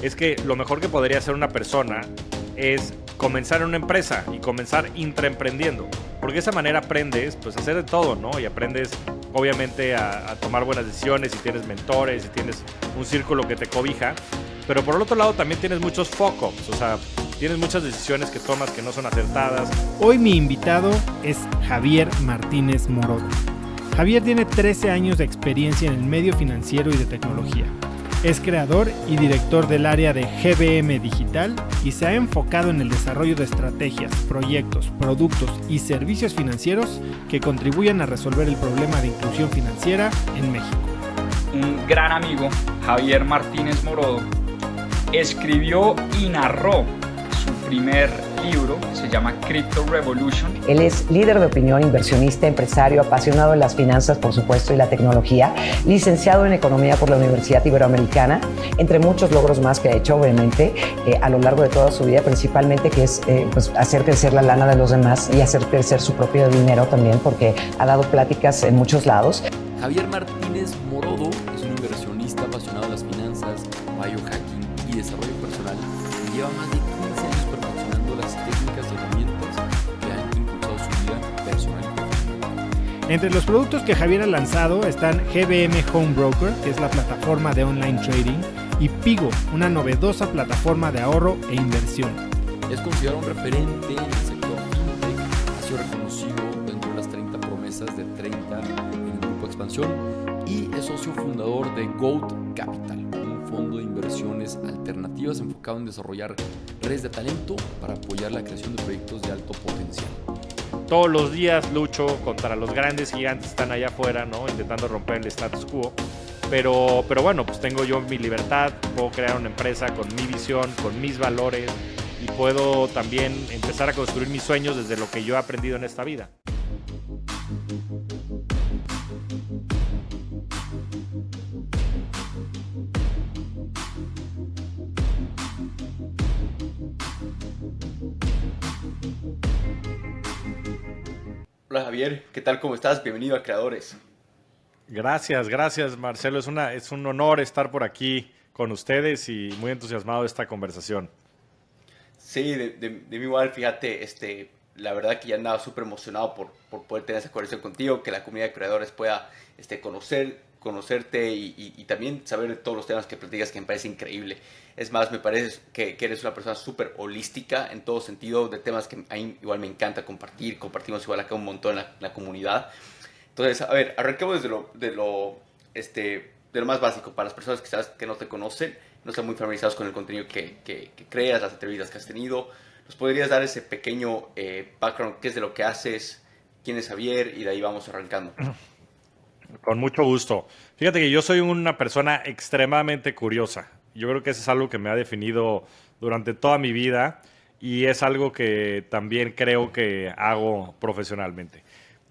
es que lo mejor que podría hacer una persona es comenzar en una empresa y comenzar intraemprendiendo, porque de esa manera aprendes pues a hacer de todo, ¿no? Y aprendes obviamente a tomar buenas decisiones, si tienes mentores, si tienes un círculo que te cobija, pero por el otro lado también tienes muchos fuck-ups, o sea, tienes muchas decisiones que tomas que no son acertadas. Hoy mi invitado es Javier Martínez Morodo. Javier tiene 13 años de experiencia en el medio financiero y de tecnología. Es creador y director del área de GBM Digital y se ha enfocado en el desarrollo de estrategias, proyectos, productos y servicios financieros que contribuyan a resolver el problema de inclusión financiera en México. Un gran amigo, Javier Martínez Morodo, escribió y narró su primer libro, que se llama Crypto Revolution. Él es líder de opinión, inversionista, empresario, apasionado de las finanzas, por supuesto, y la tecnología, licenciado en Economía por la Universidad Iberoamericana, entre muchos logros más que ha hecho, obviamente, a lo largo de toda su vida, principalmente que es pues, hacer crecer la lana de los demás y hacer crecer su propio dinero también, porque ha dado pláticas en muchos lados. Javier Martínez Morodo es un inversionista apasionado de las finanzas, biohacking y desarrollo personal y lleva más de 15 años perfeccionando las técnicas y herramientas que han impulsado su vida personal y profesional. Entre los productos que Javier ha lanzado están GBM Home Broker, que es la plataforma de online trading, y Pigo, una novedosa plataforma de ahorro e inversión. Es considerado un referente en el sector fintech, ha sido reconocido dentro de las 30 promesas de 30 en el Grupo Expansión y es socio fundador de Goat Capital, un fondo de inversiones alternativas enfocado en desarrollar redes de talento para apoyar la creación de proyectos de alto potencial. Todos los días lucho contra los grandes gigantes que están allá afuera, ¿no? Intentando romper el status quo. Pero bueno, pues tengo yo mi libertad, puedo crear una empresa con mi visión, con mis valores y puedo también empezar a construir mis sueños desde lo que yo he aprendido en esta vida. Hola Javier, ¿qué tal? ¿Cómo estás? Bienvenido a Creadores. Gracias Marcelo, es un honor estar por aquí con ustedes y muy entusiasmado de esta conversación. Sí, de mí igual, fíjate, la verdad que ya andaba súper emocionado por poder tener esa conversación contigo, que la comunidad de creadores pueda conocerte y también saber de todos los temas que platicas, que me parece increíble. Es más, me parece que eres una persona súper holística en todo sentido, de temas que a mí igual me encanta compartir, compartimos igual acá un montón en la comunidad. Entonces, a ver, arranquemos de lo más básico, para las personas que no te conocen, no están muy familiarizados con el contenido que creas, las entrevistas que has tenido. ¿Nos podrías dar ese pequeño background? ¿Qué es de lo que haces? ¿Quién es Javier? Y de ahí vamos arrancando. Con mucho gusto. Fíjate que yo soy una persona extremadamente curiosa. Yo creo que eso es algo que me ha definido durante toda mi vida y es algo que también creo que hago profesionalmente.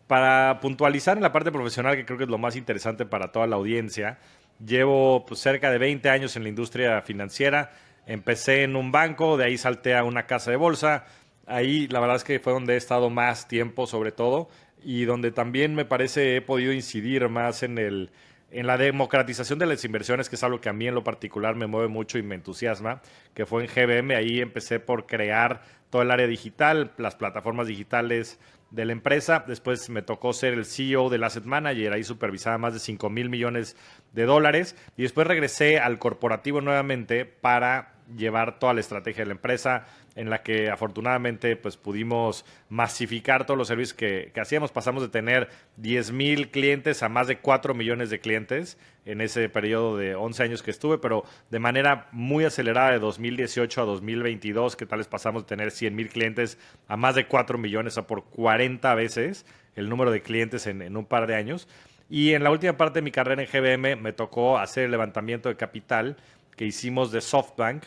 Para puntualizar en la parte profesional, que creo que es lo más interesante para toda la audiencia, llevo pues, cerca de 20 años en la industria financiera. Empecé en un banco, de ahí salté a una casa de bolsa. Ahí la verdad es que fue donde he estado más tiempo sobre todo y donde también me parece he podido incidir más en la democratización de las inversiones, que es algo que a mí en lo particular me mueve mucho y me entusiasma, que fue en GBM. Ahí empecé por crear todo el área digital, las plataformas digitales de la empresa. Después me tocó ser el CEO del Asset Manager, ahí supervisaba más de 5,000 millones de dólares. Y después regresé al corporativo nuevamente para llevar toda la estrategia de la empresa, en la que afortunadamente pues, pudimos masificar todos los servicios que hacíamos. Pasamos de tener 10,000 clientes a más de 4 millones de clientes en ese periodo de 11 años que estuve, pero de manera muy acelerada de 2018 a 2022, que tal vez pasamos de tener 100,000 clientes a más de 4 millones, a por 40 veces el número de clientes en un par de años. Y en la última parte de mi carrera en GBM me tocó hacer el levantamiento de capital que hicimos de SoftBank,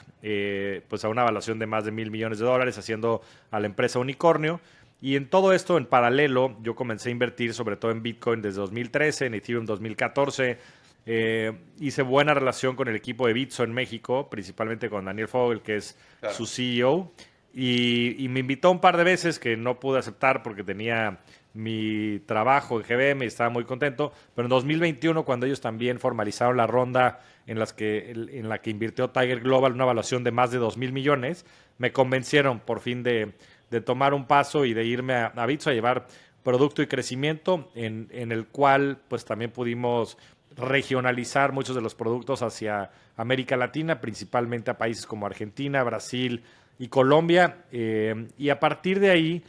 pues a una evaluación de más de $1,000 millones, haciendo a la empresa unicornio. Y en todo esto, en paralelo, yo comencé a invertir sobre todo en Bitcoin desde 2013, en Ethereum 2014. Hice buena relación con el equipo de Bitso en México, principalmente con Daniel Fogel, que es su CEO. Y me invitó un par de veces que no pude aceptar porque tenía mi trabajo en GBM y estaba muy contento. Pero en 2021, cuando ellos también formalizaron la ronda en la que invirtió Tiger Global, una evaluación de más de 2,000 millones, me convencieron por fin de tomar un paso y de irme a Bitso a llevar producto y crecimiento, en el cual pues también pudimos regionalizar muchos de los productos hacia América Latina, principalmente a países como Argentina, Brasil y Colombia. Y a partir de ahí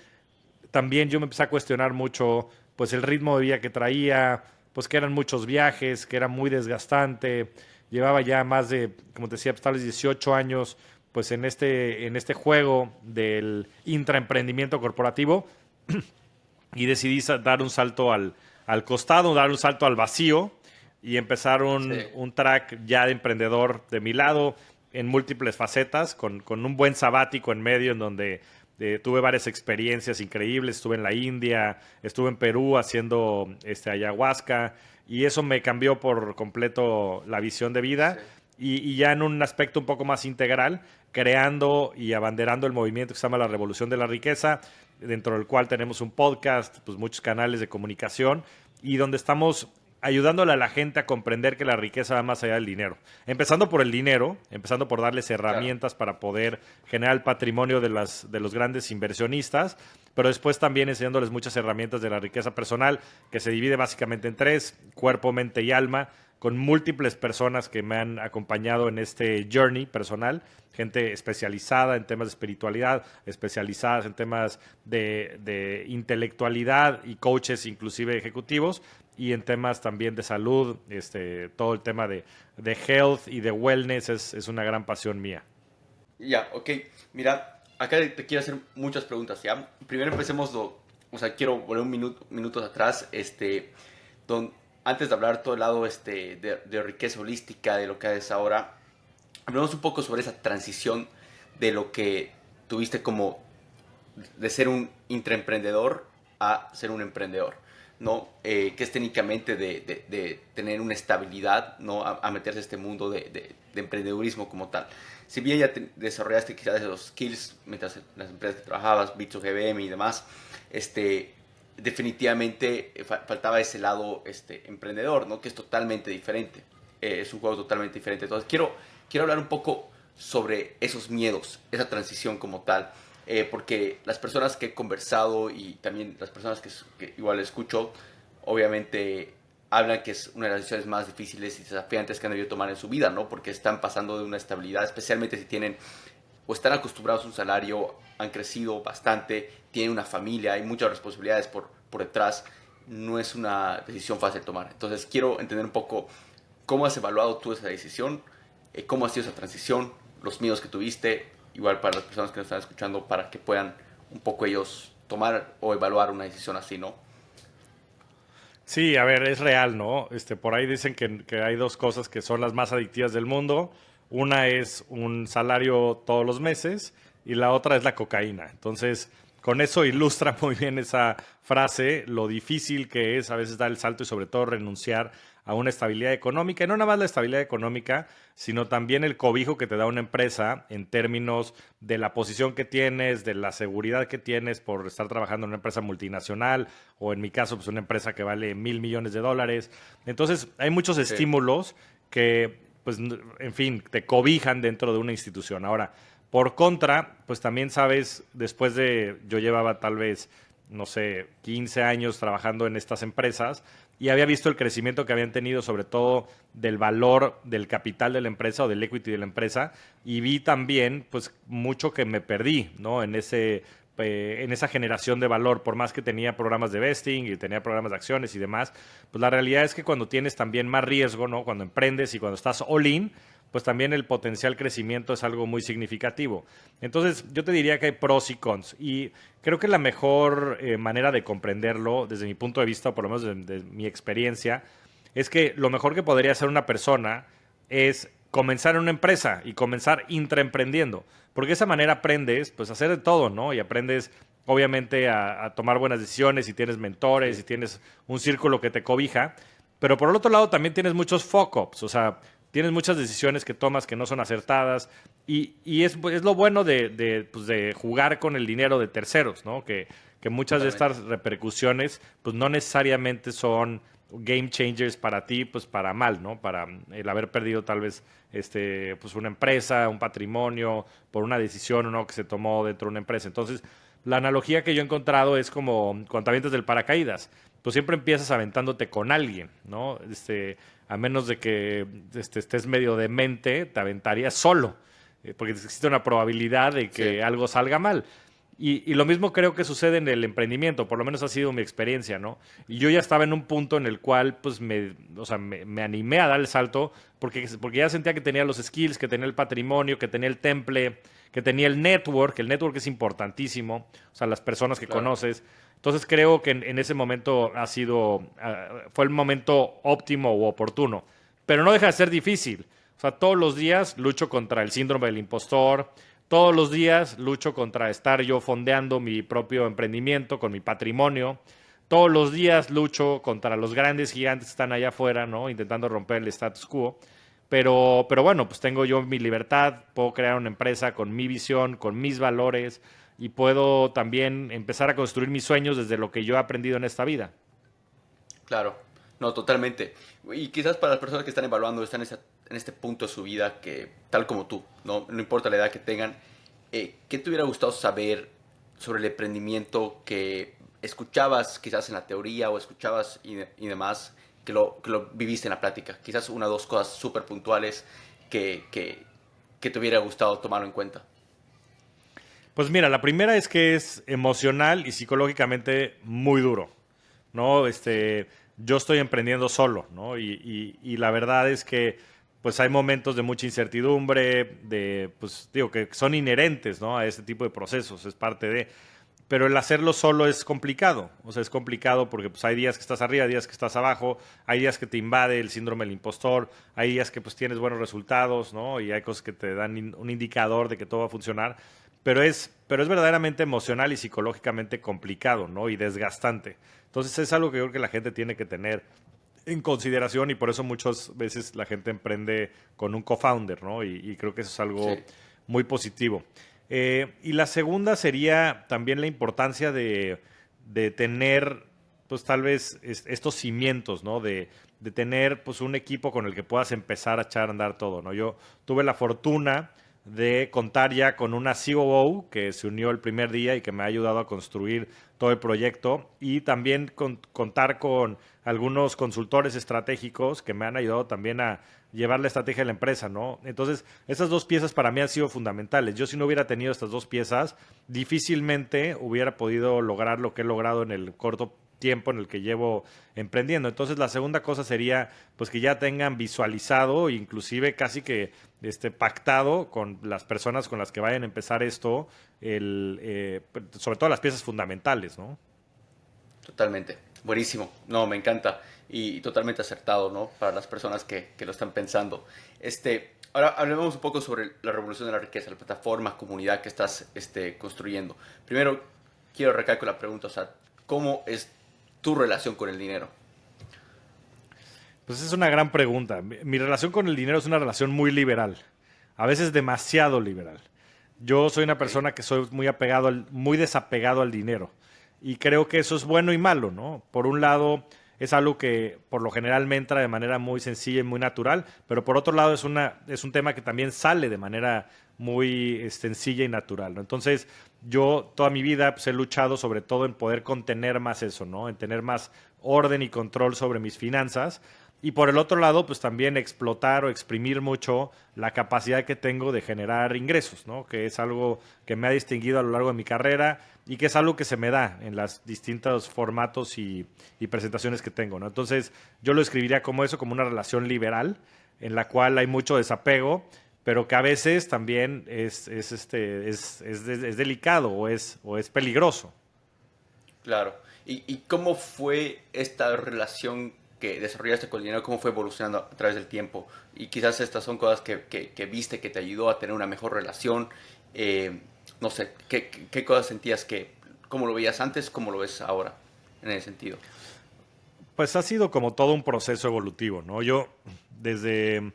también yo me empecé a cuestionar mucho pues el ritmo de vida que traía, pues que eran muchos viajes, que era muy desgastante. Llevaba ya más de, como te decía, pues, tal vez 18 años pues en este juego del intraemprendimiento corporativo y decidí dar un salto al costado, dar un salto al vacío y empezar un track ya de emprendedor de mi lado en múltiples facetas, con un buen sabático en medio en donde tuve varias experiencias increíbles. Estuve en la India, estuve en Perú haciendo ayahuasca y eso me cambió por completo la visión de vida. Sí. Y ya en un aspecto un poco más integral, creando y abanderando el movimiento que se llama la Revolución de la Riqueza, dentro del cual tenemos un podcast, pues muchos canales de comunicación y donde estamos ayudándole a la gente a comprender que la riqueza va más allá del dinero. Empezando por el dinero, empezando por darles herramientas para poder generar el patrimonio de los grandes inversionistas, pero después también enseñándoles muchas herramientas de la riqueza personal, que se divide básicamente en 3, cuerpo, mente y alma, con múltiples personas que me han acompañado en este journey personal, gente especializada en temas de espiritualidad, especializadas en temas de intelectualidad y coaches inclusive ejecutivos, y en temas también de salud, todo el tema de health y de wellness es una gran pasión mía. Ya, ok. Mira, acá te quiero hacer muchas preguntas, ¿ya? Primero empecemos, quiero volver minutos atrás, antes de hablar todo el lado de riqueza holística, de lo que haces ahora, hablemos un poco sobre esa transición de lo que tuviste como de ser un intraemprendedor a ser un emprendedor, ¿no? Que es técnicamente de tener una estabilidad, ¿no? A meterse a este mundo de emprendedurismo como tal. Si bien ya desarrollaste quizás esos skills mientras en las empresas que trabajabas, Bitso, GBM y demás, definitivamente faltaba ese lado emprendedor, ¿no? Que es totalmente diferente. Es un juego totalmente diferente. Entonces quiero hablar un poco sobre esos miedos, esa transición como tal. Porque las personas que he conversado y también las personas que igual escucho, obviamente hablan que es una de las decisiones más difíciles y desafiantes que han debido tomar en su vida, ¿no? Porque están pasando de una estabilidad, especialmente si tienen o están acostumbrados a un salario, han crecido bastante, tienen una familia, hay muchas responsabilidades por detrás. No es una decisión fácil de tomar. Entonces quiero entender un poco cómo has evaluado tú esa decisión, cómo ha sido esa transición, los miedos que tuviste, igual para las personas que nos están escuchando, para que puedan un poco ellos tomar o evaluar una decisión así, ¿no? Sí, a ver, es real, ¿no? Por ahí dicen que hay dos cosas que son las más adictivas del mundo. Una es un salario todos los meses y la otra es la cocaína. Entonces, con eso ilustra muy bien esa frase, lo difícil que es a veces dar el salto y sobre todo renunciar a una estabilidad económica. Y no nada más la estabilidad económica, sino también el cobijo que te da una empresa en términos de la posición que tienes, de la seguridad que tienes por estar trabajando en una empresa multinacional o en mi caso, pues una empresa que vale $1,000 millones. Entonces, hay muchos estímulos que, pues, en fin, te cobijan dentro de una institución. Ahora, por contra, pues también sabes, yo llevaba tal vez, no sé, 15 años trabajando en estas empresas y había visto el crecimiento que habían tenido, sobre todo del valor del capital de la empresa o del equity de la empresa, y vi también, pues, mucho que me perdí, ¿no? En esa generación de valor, por más que tenía programas de vesting y tenía programas de acciones y demás, pues la realidad es que cuando tienes también más riesgo, ¿no? Cuando emprendes y cuando estás all in, pues también el potencial crecimiento es algo muy significativo. Entonces, yo te diría que hay pros y cons. Y creo que la mejor manera de comprenderlo, desde mi punto de vista, o por lo menos de mi experiencia, es que lo mejor que podría hacer una persona es comenzar en una empresa y comenzar intraemprendiendo. Porque de esa manera aprendes pues, a hacer de todo, ¿no? Y aprendes, obviamente, a tomar buenas decisiones y tienes mentores y tienes un círculo que te cobija. Pero por el otro lado también tienes muchos fuck-ups, o sea, tienes muchas decisiones que tomas que no son acertadas y es lo bueno de jugar con el dinero de terceros, ¿no? Que que muchas de estas repercusiones pues no necesariamente son game changers para ti, pues para mal, ¿no? Para el haber perdido tal vez pues una empresa, un patrimonio, por una decisión, ¿no?, que se tomó dentro de una empresa. Entonces, la analogía que yo he encontrado es como cuando te avientas del paracaídas. Pues siempre empiezas aventándote con alguien, ¿no? A menos de que estés medio demente, te aventarías solo, porque existe una probabilidad de que algo salga mal. Y lo mismo creo que sucede en el emprendimiento, por lo menos ha sido mi experiencia, ¿no? Y yo ya estaba en un punto en el cual pues me animé a dar el salto porque ya sentía que tenía los skills, que tenía el patrimonio, que tenía el temple, que tenía el network es importantísimo, o sea, las personas que conoces. Entonces creo que en ese momento fue el momento óptimo u oportuno, pero no deja de ser difícil. O sea, todos los días lucho contra el síndrome del impostor. Todos los días lucho contra estar yo fondeando mi propio emprendimiento con mi patrimonio. Todos los días lucho contra los grandes gigantes que están allá afuera, ¿no?, intentando romper el status quo. Pero bueno, pues tengo yo mi libertad, puedo crear una empresa con mi visión, con mis valores y puedo también empezar a construir mis sueños desde lo que yo he aprendido en esta vida. Claro, no, totalmente. Y quizás para las personas que están evaluando, están en este punto de su vida, que tal como tú, no importa la edad que tengan, ¿qué te hubiera gustado saber sobre el emprendimiento que escuchabas quizás en la teoría o escuchabas y demás, que lo viviste en la práctica? Quizás una o dos cosas súper puntuales que te hubiera gustado tomarlo en cuenta. Pues mira, la primera es que es emocional y psicológicamente muy duro, ¿no? Yo estoy emprendiendo solo, ¿no? Y la verdad es que pues hay momentos de mucha incertidumbre, pues digo, que son inherentes, ¿no?, a este tipo de procesos, es parte de... Pero el hacerlo solo es complicado, o sea, es complicado porque pues hay días que estás arriba, días que estás abajo, hay días que te invade el síndrome del impostor, hay días que pues tienes buenos resultados, ¿no?, y hay cosas que te dan un indicador de que todo va a funcionar, pero es verdaderamente emocional y psicológicamente complicado, ¿no?, y desgastante. Entonces es algo que yo creo que la gente tiene que tener en consideración y por eso muchas veces la gente emprende con un co-founder, ¿no? Y creo que eso es algo muy positivo. Y la segunda sería también la importancia de tener, pues tal vez estos cimientos, ¿no? De tener pues un equipo con el que puedas empezar a echar a andar todo, ¿no? Yo tuve la fortuna de contar ya con una COO que se unió el primer día y que me ha ayudado a construir todo el proyecto y también contar con algunos consultores estratégicos que me han ayudado también a llevar la estrategia de la empresa, ¿no? Entonces, esas dos piezas para mí han sido fundamentales. Yo si no hubiera tenido estas dos piezas, difícilmente hubiera podido lograr lo que he logrado en el corto tiempo en el que llevo emprendiendo. Entonces, la segunda cosa sería pues que ya tengan visualizado, inclusive casi que pactado con las personas con las que vayan a empezar esto, sobre todo las piezas fundamentales, ¿no? Totalmente. Buenísimo. No, me encanta. Y totalmente acertado, ¿no?, para las personas que lo están pensando. Ahora hablemos un poco sobre la revolución de la riqueza, la plataforma, comunidad que estás construyendo. Primero, quiero recalcar la pregunta, o sea, ¿cómo es tu relación con el dinero? Pues es una gran pregunta. Mi relación con el dinero es una relación muy liberal, a veces demasiado liberal. Yo soy una persona que soy muy desapegado al dinero y creo que eso es bueno y malo, ¿no? Por un lado, es algo que por lo general me entra de manera muy sencilla y muy natural, pero por otro lado es un tema que también sale de manera muy sencilla y natural, ¿no? Entonces, yo toda mi vida pues, he luchado sobre todo en poder contener más eso, ¿no? En tener más orden y control sobre mis finanzas. Y por el otro lado, pues también explotar o exprimir mucho la capacidad que tengo de generar ingresos, ¿no? Que es algo que me ha distinguido a lo largo de mi carrera y que es algo que se me da en los distintos formatos y presentaciones que tengo, ¿no? Entonces, yo lo escribiría como eso, como una relación liberal, en la cual hay mucho desapego, pero que a veces también es delicado o es peligroso. Claro. ¿Y cómo fue esta relación que desarrollaste con el dinero? ¿Cómo fue evolucionando a través del tiempo? Y quizás estas son cosas que viste que te ayudó a tener una mejor relación. No sé, ¿qué cosas sentías cómo lo veías antes, cómo lo ves ahora en ese sentido? Pues ha sido como todo un proceso evolutivo, ¿no? Yo desde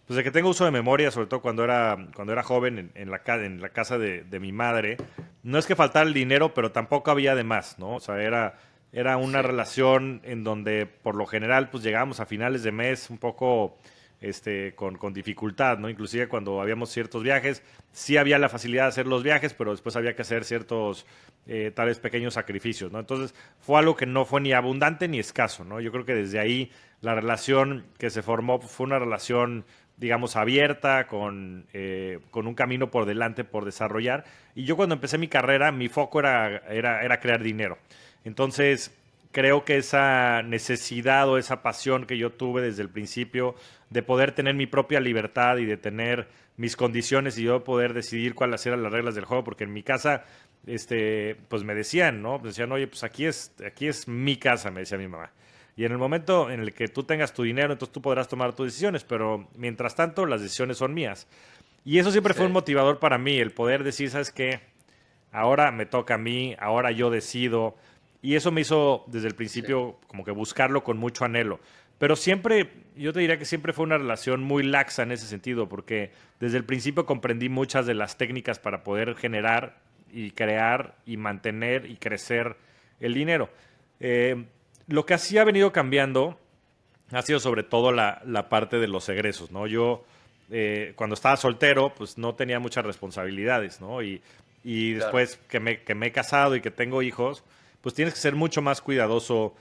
que tengo uso de memoria, sobre todo cuando era joven en la casa de mi madre, no es que faltara el dinero, pero tampoco había de más, ¿no? O sea, era una relación en donde por lo general pues llegábamos a finales de mes un poco con dificultad, ¿no? Inclusive cuando habíamos ciertos viajes, sí había la facilidad de hacer los viajes, pero después había que hacer ciertos tal vez pequeños sacrificios, ¿no? Entonces fue algo que no fue ni abundante ni escaso, ¿no? Yo creo que desde ahí la relación que se formó fue una relación, digamos, abierta, con un camino por delante por desarrollar. Y yo cuando empecé mi carrera, mi foco era crear dinero. Entonces, creo que esa necesidad o esa pasión que yo tuve desde el principio de poder tener mi propia libertad y de tener mis condiciones y yo poder decidir cuáles eran las reglas del juego, porque en mi casa, pues me decían, ¿no? Me decían, oye, pues aquí es mi casa, me decía mi mamá. Y en el momento en el que tú tengas tu dinero, entonces tú podrás tomar tus decisiones, pero mientras tanto las decisiones son mías. Y eso siempre fue un motivador para mí, el poder decir, ¿sabes qué? Ahora me toca a mí, ahora yo decido. Y eso me hizo desde el principio como que buscarlo con mucho anhelo. Pero siempre, yo te diría que siempre fue una relación muy laxa en ese sentido, porque desde el principio comprendí muchas de las técnicas para poder generar y crear y mantener y crecer el dinero. Lo que así ha venido cambiando ha sido sobre todo la parte de los egresos, ¿no? Yo, cuando estaba soltero, pues no tenía muchas responsabilidades, ¿no? Y después que me he casado y que tengo hijos, pues tienes que ser mucho más cuidadoso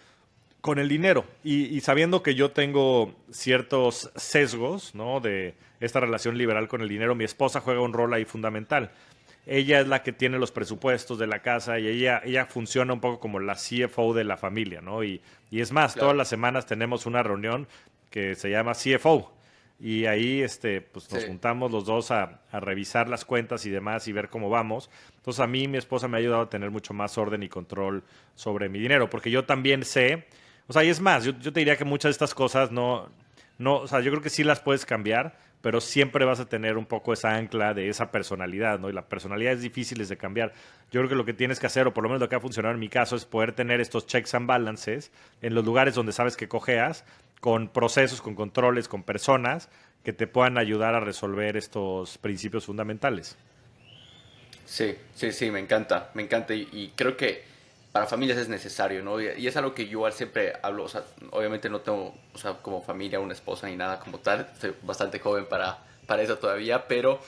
con el dinero. Y sabiendo que yo tengo ciertos sesgos, ¿no? De esta relación liberal con el dinero, mi esposa juega un rol ahí fundamental. Ella es la que tiene los presupuestos de la casa y ella funciona un poco como la CFO de la familia, ¿no? Y es más, todas las semanas tenemos una reunión que se llama CFO. Y ahí pues nos juntamos los dos a revisar las cuentas y demás y ver cómo vamos. Entonces a mí mi esposa me ha ayudado a tener mucho más orden y control sobre mi dinero, porque yo también sé, o sea, y es más, yo te diría que muchas de estas cosas no, o sea, yo creo que sí las puedes cambiar, pero siempre vas a tener un poco esa ancla de esa personalidad, ¿no? Y la personalidad es difícil de cambiar. Yo creo que lo que tienes que hacer, o por lo menos lo que ha funcionado en mi caso, es poder tener estos checks and balances en los lugares donde sabes que cojeas, con procesos, con controles, con personas que te puedan ayudar a resolver estos principios fundamentales. Sí, sí, sí, me encanta, y creo que para familias es necesario, ¿no? Y es algo que yo siempre hablo, o sea, obviamente no tengo, o sea, como familia, una esposa ni nada como tal, soy bastante joven para eso todavía, pero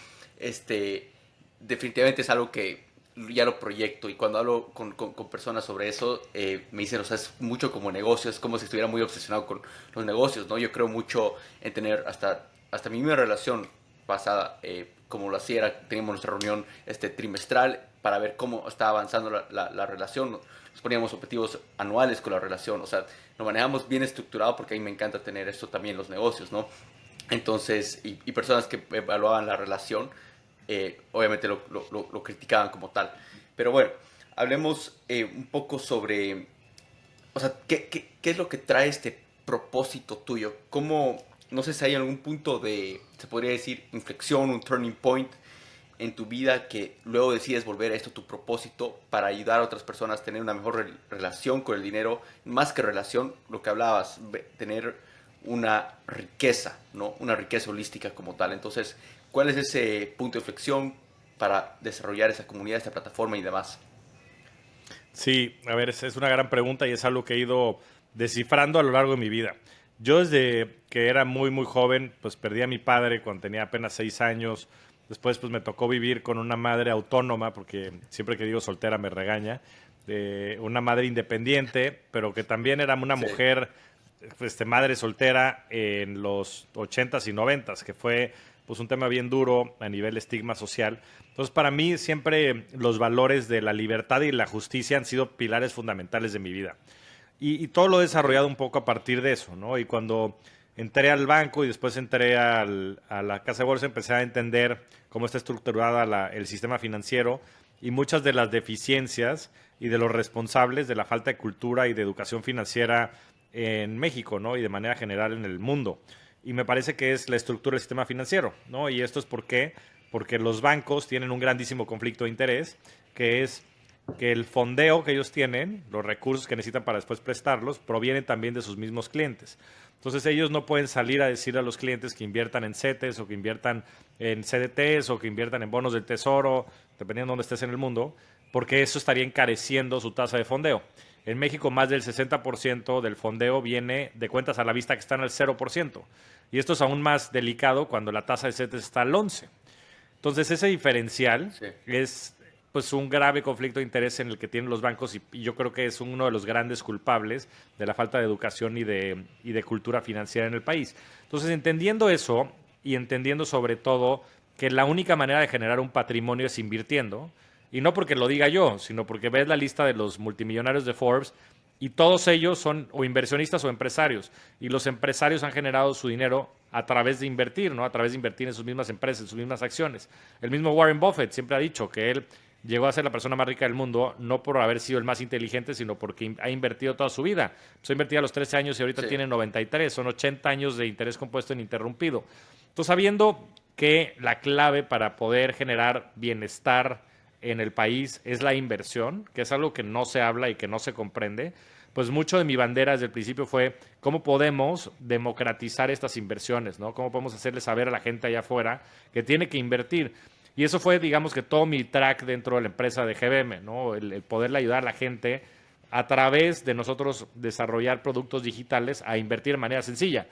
definitivamente es algo que ya lo proyecto y cuando hablo con personas sobre eso, me dicen, o sea, es mucho como negocio, es como si estuviera muy obsesionado con los negocios, ¿no? Yo creo mucho en tener hasta mi misma relación pasada, como lo hacía, teníamos nuestra reunión trimestral para ver cómo estaba avanzando la relación, nos poníamos objetivos anuales con la relación, o sea, lo manejamos bien estructurado porque a mí me encanta tener esto también en los negocios, ¿no? Entonces, y personas que evaluaban la relación, obviamente lo criticaban como tal. Pero bueno, hablemos un poco sobre, o sea, ¿qué es lo que trae este propósito tuyo? ¿Cómo, no sé si hay algún punto se podría decir, inflexión, un turning point en tu vida que luego decides volver a esto, tu propósito, para ayudar a otras personas a tener una mejor relación con el dinero, más que relación, lo que hablabas, tener una riqueza, ¿no? Una riqueza holística como tal. Entonces, ¿cuál es ese punto de inflexión para desarrollar esa comunidad, esta plataforma y demás? Sí, a ver, es una gran pregunta y es algo que he ido descifrando a lo largo de mi vida. Yo desde que era muy, muy joven, pues perdí a mi padre cuando tenía apenas 6 años. Después, pues me tocó vivir con una madre autónoma, porque siempre que digo soltera me regaña. Una madre independiente, pero que también era una mujer, madre soltera en los 80s y 90s, que fue pues un tema bien duro a nivel estigma social. Entonces, para mí siempre los valores de la libertad y la justicia han sido pilares fundamentales de mi vida. Y todo lo he desarrollado un poco a partir de eso, ¿no? Y cuando entré al banco y después entré a la casa de bolsa, empecé a entender cómo está estructurada el sistema financiero y muchas de las deficiencias y de los responsables de la falta de cultura y de educación financiera en México, ¿no? Y de manera general en el mundo. Y me parece que es la estructura del sistema financiero, ¿no? Y esto es porque los bancos tienen un grandísimo conflicto de interés, que es que el fondeo que ellos tienen, los recursos que necesitan para después prestarlos, provienen también de sus mismos clientes. Entonces ellos no pueden salir a decir a los clientes que inviertan en CETES o que inviertan en CDTs o que inviertan en bonos del tesoro, dependiendo de dónde estés en el mundo, porque eso estaría encareciendo su tasa de fondeo. En México más del 60% del fondeo viene de cuentas a la vista que están al 0%. Y esto es aún más delicado cuando la tasa de CETES está al 11%. Entonces ese diferencial Sí. es pues un grave conflicto de interés en el que tienen los bancos y yo creo que es uno de los grandes culpables de la falta de educación y de cultura financiera en el país. Entonces, entendiendo eso y entendiendo sobre todo que la única manera de generar un patrimonio es invirtiendo, y no porque lo diga yo, sino porque ves la lista de los multimillonarios de Forbes y todos ellos son o inversionistas o empresarios, y los empresarios han generado su dinero a través de invertir, ¿no? A través de invertir en sus mismas empresas, en sus mismas acciones. El mismo Warren Buffett siempre ha dicho que él llegó a ser la persona más rica del mundo, no por haber sido el más inteligente, sino porque ha invertido toda su vida. Pues ha invertido a los 13 años y ahorita Sí. tiene 93, son 80 años de interés compuesto ininterrumpido. Entonces, sabiendo que la clave para poder generar bienestar en el país es la inversión, que es algo que no se habla y que no se comprende, pues mucho de mi bandera desde el principio fue cómo podemos democratizar estas inversiones, ¿no? Cómo podemos hacerle saber a la gente allá afuera que tiene que invertir. Y eso fue, digamos que todo mi track dentro de la empresa de GBM, ¿no? El poderle ayudar a la gente a través de nosotros desarrollar productos digitales a invertir de manera sencilla.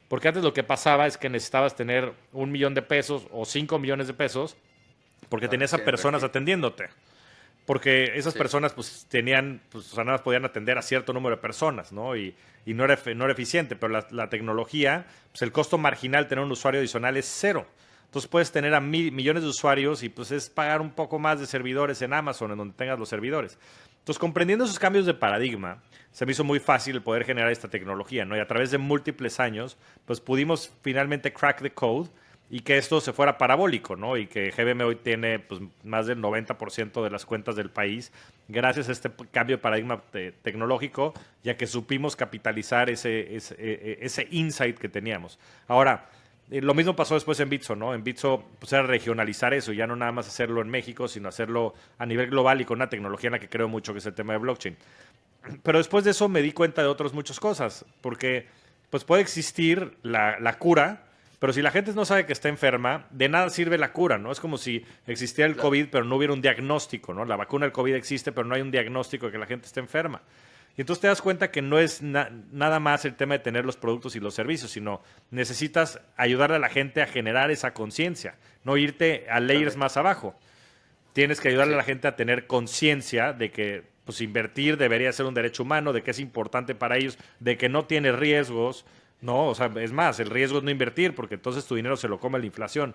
Porque antes lo que pasaba es que necesitabas tener 1 millón de pesos o 5 millones de pesos porque tenías a sí, personas invertir. atendiéndote. Porque esas Sí. personas pues tenían, pues o sea, nada más podían atender a cierto número de personas, ¿no? Y no era eficiente, pero la tecnología, pues el costo marginal de tener un usuario adicional es cero. Entonces puedes tener a millones de usuarios y pues es pagar un poco más de servidores en Amazon, en donde tengas los servidores. Entonces, comprendiendo esos cambios de paradigma, se me hizo muy fácil el poder generar esta tecnología, ¿no? Y a través de múltiples años, pues pudimos finalmente crack the code y que esto se fuera parabólico, ¿no? Y que GBM hoy tiene pues, más del 90% de las cuentas del país gracias a este cambio de paradigma tecnológico, ya que supimos capitalizar ese insight que teníamos. Ahora, lo mismo pasó después en Bitso, ¿no? En Bitso pues, era regionalizar eso, ya no nada más hacerlo en México, sino hacerlo a nivel global y con una tecnología en la que creo mucho, que es el tema de blockchain. Pero después de eso me di cuenta de otras muchas cosas, porque pues puede existir la cura, pero si la gente no sabe que está enferma, de nada sirve la cura, ¿no? Es como si existiera el Claro. COVID, pero no hubiera un diagnóstico, ¿no? La vacuna del COVID existe, pero no hay un diagnóstico de que la gente esté enferma. Y entonces te das cuenta que no es nada más el tema de tener los productos y los servicios, sino necesitas ayudarle a la gente a generar esa conciencia, no irte a layers Totalmente. más abajo. Tienes que ayudarle Sí. a la gente a tener conciencia de que pues, invertir debería ser un derecho humano, de que es importante para ellos, de que no tiene riesgos, ¿no? O sea, es más, el riesgo es no invertir, porque entonces tu dinero se lo come la inflación.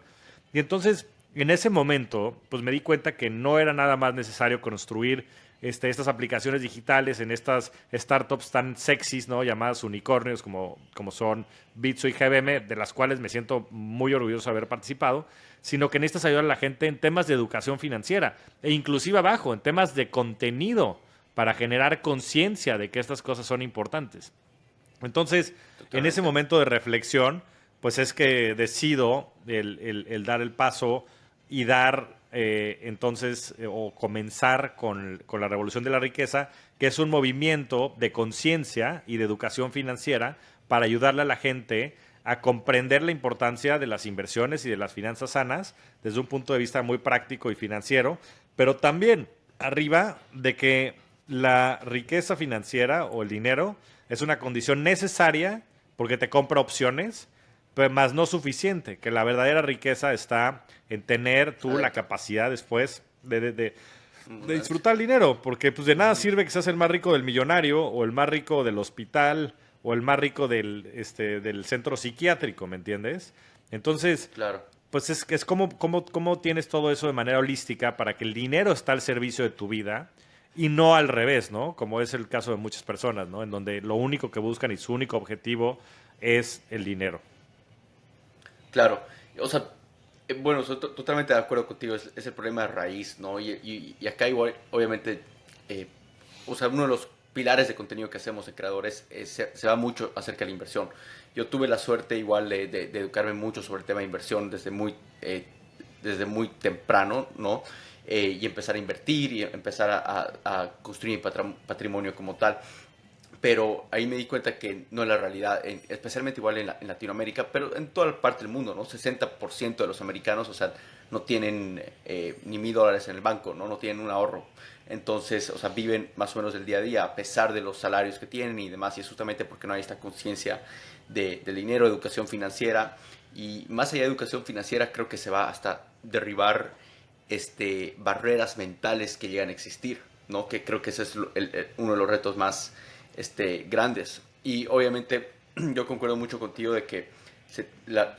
Y entonces, en ese momento, pues me di cuenta que no era nada más necesario construir estas aplicaciones digitales en estas startups tan sexys, ¿no? Llamadas unicornios como son Bitso y GBM, de las cuales me siento muy orgulloso de haber participado, sino que necesitas ayudar a la gente en temas de educación financiera e inclusive abajo, en temas de contenido para generar conciencia de que estas cosas son importantes. Entonces, en ese Totalmente. momento de reflexión, pues es que decido el dar el paso y dar o comenzar con la revolución de la riqueza, que es un movimiento de conciencia y de educación financiera para ayudarle a la gente a comprender la importancia de las inversiones y de las finanzas sanas desde un punto de vista muy práctico y financiero, pero también arriba de que la riqueza financiera o el dinero es una condición necesaria porque te compra opciones, pero más no suficiente, que la verdadera riqueza está en tener tú la Correcto. capacidad después de disfrutar el dinero, porque pues de nada sirve que seas el más rico del millonario o el más rico del hospital o el más rico del centro psiquiátrico, ¿me entiendes? Entonces, Claro. pues es como tienes todo eso de manera holística para que el dinero está al servicio de tu vida y no al revés, ¿no? Como es el caso de muchas personas, ¿no? En donde lo único que buscan y su único objetivo es el dinero. Claro, o sea, bueno, estoy totalmente de acuerdo contigo, es el problema de raíz, ¿no? Y acá igual, obviamente, o sea, uno de los pilares de contenido que hacemos en creadores se va mucho acerca de la inversión. Yo tuve la suerte igual de educarme mucho sobre el tema de inversión desde muy desde muy temprano, ¿no? Y empezar a invertir y empezar a construir mi patrimonio como tal. Pero ahí me di cuenta que no es la realidad, especialmente igual en Latinoamérica, pero en toda parte del mundo, ¿no? 60% de los americanos, o sea, no tienen ni $1,000 en el banco, ¿no? No tienen un ahorro. Entonces, o sea, viven más o menos el día a día, a pesar de los salarios que tienen y demás, y es justamente porque no hay esta conciencia del dinero, educación financiera. Y más allá de educación financiera, creo que se va hasta derribar barreras mentales que llegan a existir, ¿no? Que creo que ese es uno de los retos más grandes. Y obviamente yo concuerdo mucho contigo de que se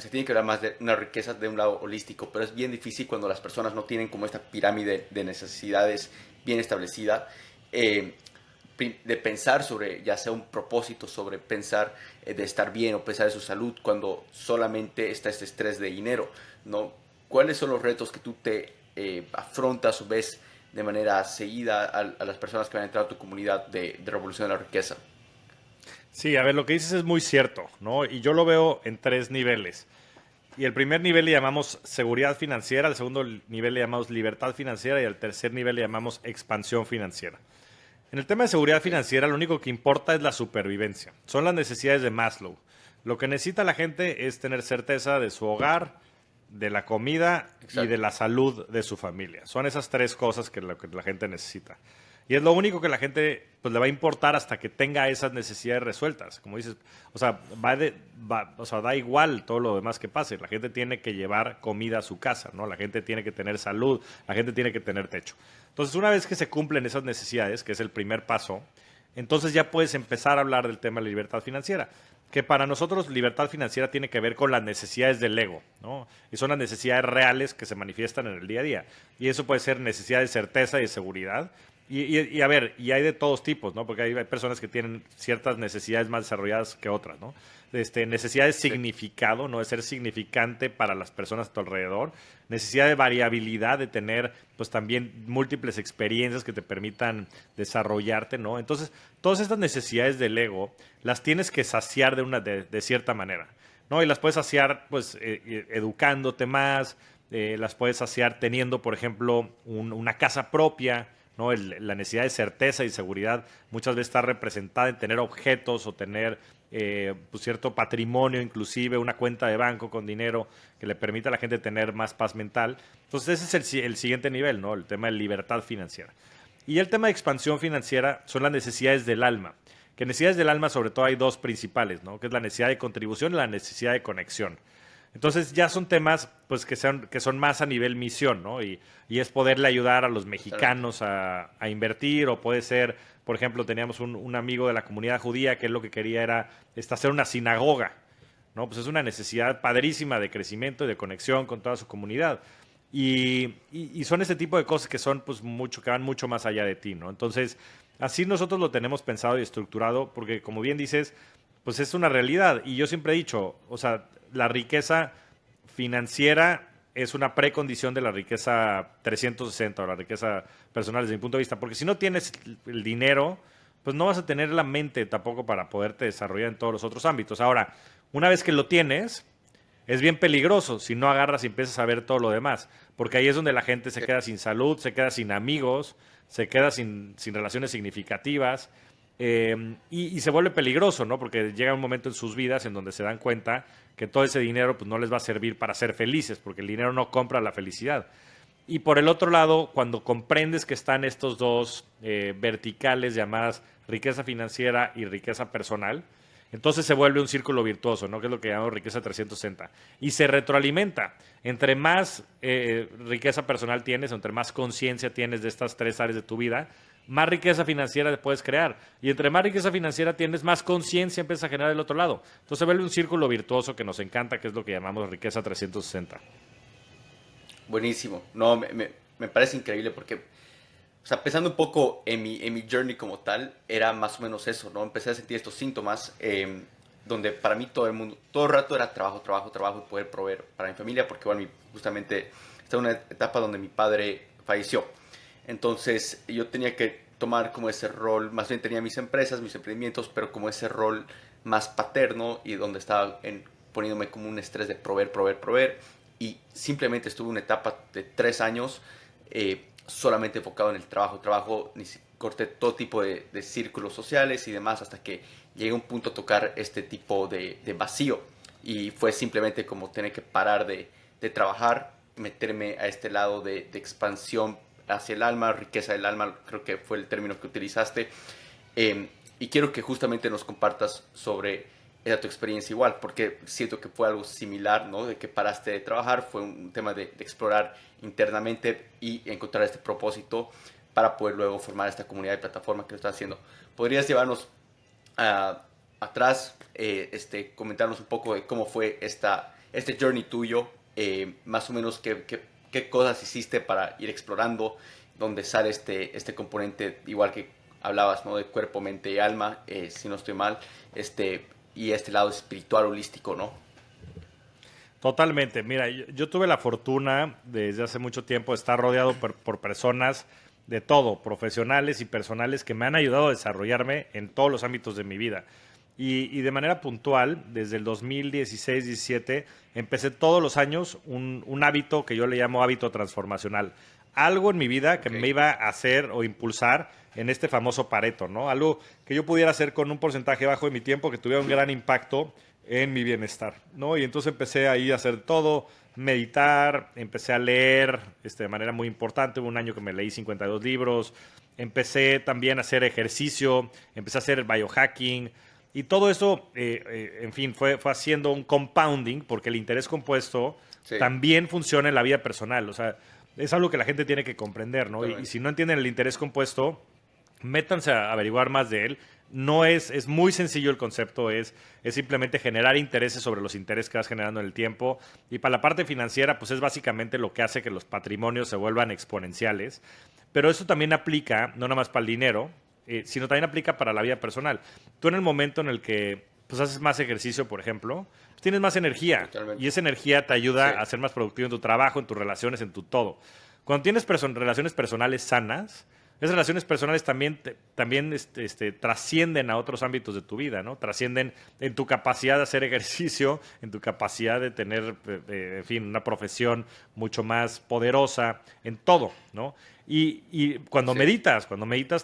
tiene que hablar más de una riqueza de un lado holístico, pero es bien difícil cuando las personas no tienen como esta pirámide de necesidades bien establecida, de pensar sobre ya sea un propósito, sobre pensar de estar bien o pensar de su salud, cuando solamente está este estrés de dinero, ¿no? ¿Cuáles son los retos que tú te afrontas o ves de manera seguida a las personas que van a entrar a tu comunidad de Revolución de la Riqueza? Sí, a ver, lo que dices es muy cierto, ¿no? Y yo lo veo en 3 niveles. Y el primer nivel le llamamos seguridad financiera, al segundo nivel le llamamos libertad financiera y al tercer nivel le llamamos expansión financiera. En el tema de seguridad financiera, lo único que importa es la supervivencia. Son las necesidades de Maslow. Lo que necesita la gente es tener certeza de su hogar, de la comida y de la salud de su familia. Son esas 3 cosas que la gente necesita. Y es lo único que la gente pues, le va a importar hasta que tenga esas necesidades resueltas. Como dices, o sea, da igual todo lo demás que pase. La gente tiene que llevar comida a su casa, ¿no? La gente tiene que tener salud, la gente tiene que tener techo. Entonces, una vez que se cumplen esas necesidades, que es el primer paso, entonces ya puedes empezar a hablar del tema de la libertad financiera. Que para nosotros libertad financiera tiene que ver con las necesidades del ego, ¿no? Y son las necesidades reales que se manifiestan en el día a día. Y eso puede ser necesidad de certeza y de seguridad. Y a ver, y hay de todos tipos, ¿no? Porque hay personas que tienen ciertas necesidades más desarrolladas que otras, ¿no? Necesidad de significado, ¿no? De ser significante para las personas a tu alrededor. Necesidad de variabilidad, de tener, pues también múltiples experiencias que te permitan desarrollarte, ¿no? Entonces, todas estas necesidades del ego las tienes que saciar de cierta manera, ¿no? Y las puedes saciar, pues, educándote más, las puedes saciar teniendo, por ejemplo, una casa propia, ¿no? La necesidad de certeza y seguridad muchas veces está representada en tener objetos o tener pues cierto patrimonio, inclusive una cuenta de banco con dinero que le permita a la gente tener más paz mental. Entonces ese es el siguiente nivel, ¿no? El tema de libertad financiera. Y el tema de expansión financiera son las necesidades del alma. Que necesidades del alma sobre todo hay 2 principales, ¿no? Que es la necesidad de contribución y la necesidad de conexión. Entonces ya son temas pues que son más a nivel misión, ¿no? Y es poderle ayudar a los mexicanos a invertir, o puede ser, por ejemplo, teníamos un amigo de la comunidad judía que él lo que quería era hacer una sinagoga, ¿no? Pues es una necesidad padrísima de crecimiento y de conexión con toda su comunidad. Y son ese tipo de cosas que son pues que van mucho más allá de ti, ¿no? Entonces, así nosotros lo tenemos pensado y estructurado, porque como bien dices, pues es una realidad. Y yo siempre he dicho, o sea, la riqueza financiera es una precondición de la riqueza 360 o la riqueza personal desde mi punto de vista, porque si no tienes el dinero, pues no vas a tener la mente tampoco para poderte desarrollar en todos los otros ámbitos. Ahora, una vez que lo tienes, es bien peligroso si no agarras y empiezas a ver todo lo demás, porque ahí es donde la gente se queda sin salud, se queda sin amigos, se queda sin relaciones significativas. Y se vuelve peligroso, ¿no? Porque llega un momento en sus vidas en donde se dan cuenta que todo ese dinero pues, no les va a servir para ser felices, porque el dinero no compra la felicidad. Y por el otro lado, cuando comprendes que están estos 2 verticales llamadas riqueza financiera y riqueza personal, entonces se vuelve un círculo virtuoso, ¿no? Que es lo que llamamos riqueza 360. Y se retroalimenta. Entre más riqueza personal tienes, entre más conciencia tienes de estas 3 áreas de tu vida, más riqueza financiera puedes crear. Y entre más riqueza financiera tienes, más conciencia empiezas a generar del otro lado. Entonces se vuelve un círculo virtuoso que nos encanta, que es lo que llamamos riqueza 360. Buenísimo. No, me parece increíble porque, o sea, pensando un poco en mi journey como tal, era más o menos eso, ¿no? Empecé a sentir estos síntomas donde para mí todo el rato era trabajo y poder proveer para mi familia, porque bueno, justamente estaba en una etapa donde mi padre falleció. Entonces yo tenía que tomar como ese rol, más bien tenía mis empresas, mis emprendimientos, pero como ese rol más paterno y donde estaba poniéndome como un estrés de proveer. y simplemente estuve en una etapa de 3 años solamente enfocado en el trabajo, corté todo tipo de círculos sociales y demás hasta que llegué a un punto a tocar este tipo de vacío y fue simplemente como tener que parar de trabajar, meterme a este lado de expansión hacia el alma, riqueza del alma, creo que fue el término que utilizaste. Y quiero que justamente nos compartas sobre esa tu experiencia igual, porque siento que fue algo similar, ¿no? De que paraste de trabajar, fue un tema de explorar internamente y encontrar este propósito para poder luego formar esta comunidad de plataforma que lo estás haciendo. ¿Podrías llevarnos atrás, comentarnos un poco de cómo fue este journey tuyo, más o menos qué cosas hiciste para ir explorando, donde sale este componente, igual que hablabas, ¿no? De cuerpo, mente y alma, si no estoy mal, y este lado espiritual, holístico, ¿no? Totalmente. Mira, yo tuve la fortuna desde hace mucho tiempo de estar rodeado por personas de todo, profesionales y personales que me han ayudado a desarrollarme en todos los ámbitos de mi vida. Y de manera puntual, desde el 2016-17, empecé todos los años un hábito que yo le llamo hábito transformacional. Algo en mi vida que me iba a hacer o impulsar en este famoso Pareto, ¿no? Algo que yo pudiera hacer con un porcentaje bajo de mi tiempo que tuviera un gran impacto en mi bienestar, ¿no? Y entonces empecé ahí a hacer todo, meditar, empecé a leer de manera muy importante. Hubo un año que me leí 52 libros, empecé también a hacer ejercicio, empecé a hacer biohacking, y todo eso, en fin, fue haciendo un compounding, porque el interés compuesto también funciona en la vida personal. O sea, es algo que la gente tiene que comprender, ¿no? Y si no entienden el interés compuesto, métanse a averiguar más de él. No es muy sencillo el concepto, es simplemente generar intereses sobre los intereses que vas generando en el tiempo. Y para la parte financiera, pues es básicamente lo que hace que los patrimonios se vuelvan exponenciales. Pero eso también aplica, no nada más para el dinero, sino también aplica para la vida personal. Tú en el momento en el que pues, haces más ejercicio, por ejemplo, pues, tienes más energía. Totalmente. Y esa energía te ayuda a ser más productivo en tu trabajo, en tus relaciones, en tu todo. Cuando tienes relaciones personales sanas, esas relaciones personales también trascienden a otros ámbitos de tu vida, ¿no? Trascienden en tu capacidad de hacer ejercicio, en tu capacidad de tener, en fin, una profesión mucho más poderosa, en todo, ¿no? Y cuando meditas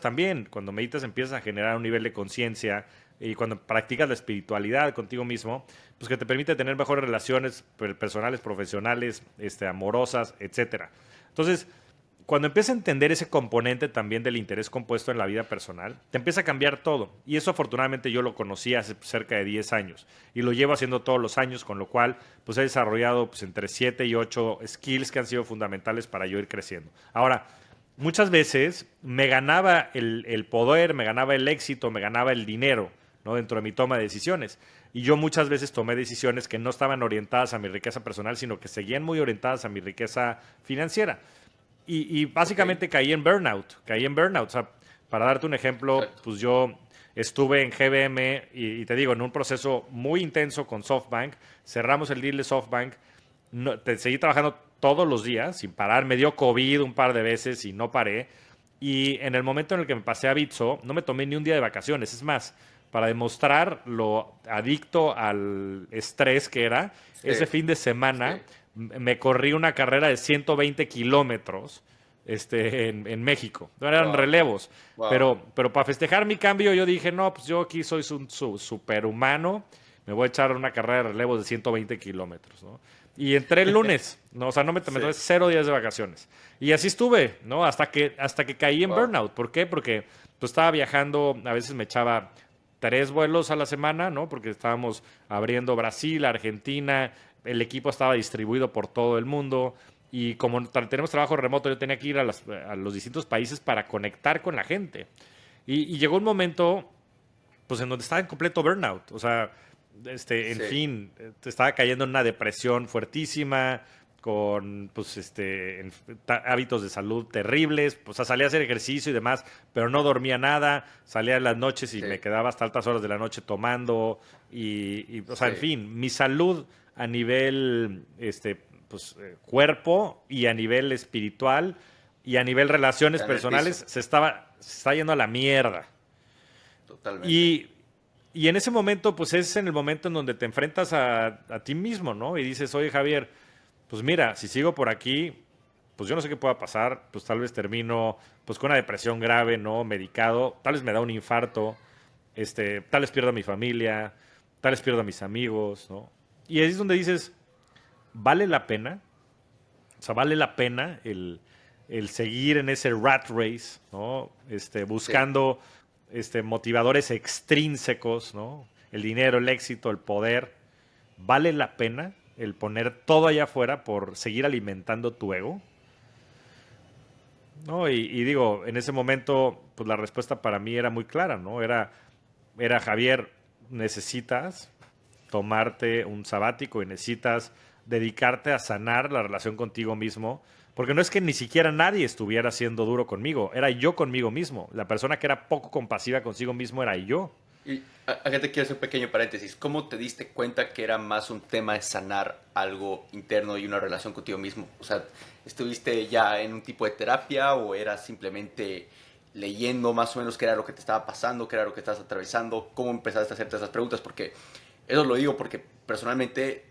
también, cuando meditas empiezas a generar un nivel de conciencia, y cuando practicas la espiritualidad contigo mismo, pues que te permite tener mejores relaciones personales, profesionales, amorosas, etcétera. Entonces, cuando empiezas a entender ese componente también del interés compuesto en la vida personal, te empieza a cambiar todo. Y eso afortunadamente yo lo conocí hace cerca de 10 años y lo llevo haciendo todos los años, con lo cual pues he desarrollado pues, entre 7 y 8 skills que han sido fundamentales para yo ir creciendo. Ahora, muchas veces me ganaba el poder, me ganaba el éxito, me ganaba el dinero, ¿no? Dentro de mi toma de decisiones. Y yo muchas veces tomé decisiones que no estaban orientadas a mi riqueza personal, sino que seguían muy orientadas a mi riqueza financiera. Y básicamente caí en burnout. O sea, para darte un ejemplo, pues yo estuve en GBM y te digo, en un proceso muy intenso con SoftBank. Cerramos el deal de SoftBank. Seguí trabajando todos los días sin parar. Me dio COVID un par de veces y no paré. Y en el momento en el que me pasé a Bitso, no me tomé ni un día de vacaciones. Es más, para demostrar lo adicto al estrés que era, ese fin de semana me corrí una carrera de 120 kilómetros en México. No eran relevos. Pero para festejar mi cambio, yo dije, no, pues yo aquí soy un superhumano, me voy a echar una carrera de relevos de 120 kilómetros, ¿no? Y entré el lunes, ¿no? O sea, me tomé 0 días de vacaciones. Y así estuve, ¿no? Hasta que caí en burnout. ¿Por qué? Porque pues, estaba viajando, a veces me echaba 3 vuelos a la semana, ¿no? Porque estábamos abriendo Brasil, Argentina, el equipo estaba distribuido por todo el mundo y como tenemos trabajo remoto, yo tenía que ir a los distintos países para conectar con la gente. Y llegó un momento, pues, en donde estaba en completo burnout. O sea, en fin, estaba cayendo en una depresión fuertísima, con pues, hábitos de salud terribles. O sea, salía a hacer ejercicio y demás, pero no dormía nada. Salía en las noches y me quedaba hasta altas horas de la noche tomando. O sea, en fin, mi salud a nivel cuerpo y a nivel espiritual y a nivel relaciones personales se está yendo a la mierda. Totalmente. Y en ese momento, pues es en el momento en donde te enfrentas a ti mismo, ¿no? Y dices, oye, Javier, pues mira, si sigo por aquí, pues yo no sé qué pueda pasar, pues tal vez termino pues con una depresión grave, ¿no? Medicado, tal vez me da un infarto, tal vez pierdo a mi familia, tal vez pierdo a mis amigos, ¿no? Y ahí es donde dices, ¿vale la pena? O sea, ¿vale la pena el seguir en ese rat race, ¿no? Sí. Buscando motivadores extrínsecos, ¿no? El dinero, el éxito, el poder. ¿Vale la pena el poner todo allá afuera por seguir alimentando tu ego? ¿No? Y digo, en ese momento, pues la respuesta para mí era muy clara, ¿no? Era Javier, necesitas tomarte un sabático y necesitas dedicarte a sanar la relación contigo mismo, porque no es que ni siquiera nadie estuviera siendo duro conmigo, era yo conmigo mismo. La persona que era poco compasiva consigo mismo era yo. Y acá te quiero hacer un pequeño paréntesis. ¿Cómo te diste cuenta que era más un tema de sanar algo interno y una relación contigo mismo? O sea, ¿estuviste ya en un tipo de terapia o eras simplemente leyendo más o menos qué era lo que te estaba pasando, qué era lo que estabas atravesando? ¿Cómo empezaste a hacerte esas preguntas? Porque eso lo digo porque personalmente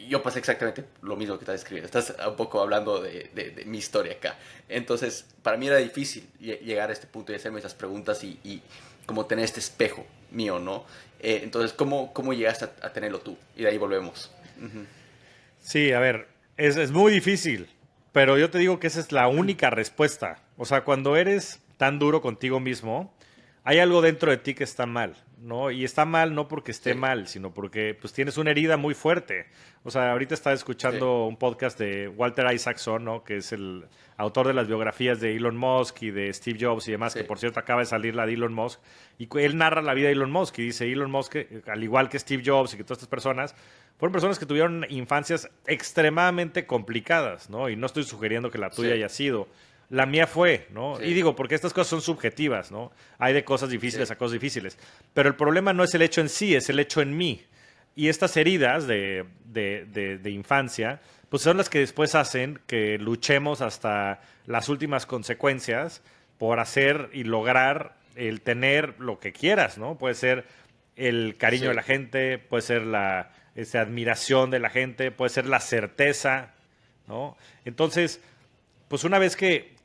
yo pasé exactamente lo mismo que estás escribiendo. Estás un poco hablando de mi historia acá. Entonces, para mí era difícil llegar a este punto y hacerme esas preguntas y como tener este espejo mío, ¿no? Entonces, ¿cómo llegaste a tenerlo tú? Y de ahí volvemos. Ujú. Sí, a ver, es muy difícil, pero yo te digo que esa es la única respuesta. O sea, cuando eres tan duro contigo mismo, hay algo dentro de ti que está mal, ¿no? Y está mal no porque esté Sí, mal, sino porque pues tienes una herida muy fuerte. O sea, ahorita estaba sí, escuchando un podcast de Walter Isaacson, ¿no? Que es el autor de las biografías de Elon Musk y de Steve Jobs y demás, que sí, por cierto acaba de salir la de Elon Musk. Y él narra la vida de Elon Musk y dice, Elon Musk, al igual que Steve Jobs y que todas estas personas, fueron personas que tuvieron infancias extremadamente complicadas, ¿no? Y no estoy sugiriendo que la tuya sí, haya sido. La mía fue, ¿no? Y sí, digo, porque estas cosas son subjetivas, ¿no? Hay de cosas difíciles sí, a cosas difíciles. Pero el problema no es el hecho en sí, es el hecho en mí. Y estas heridas de infancia, pues son las que después hacen que luchemos hasta las últimas consecuencias por hacer y lograr el tener lo que quieras, ¿no? Puede ser el cariño de la sí, gente, puede ser la admiración de la gente, puede ser la certeza, ¿no? Entonces, pues una vez que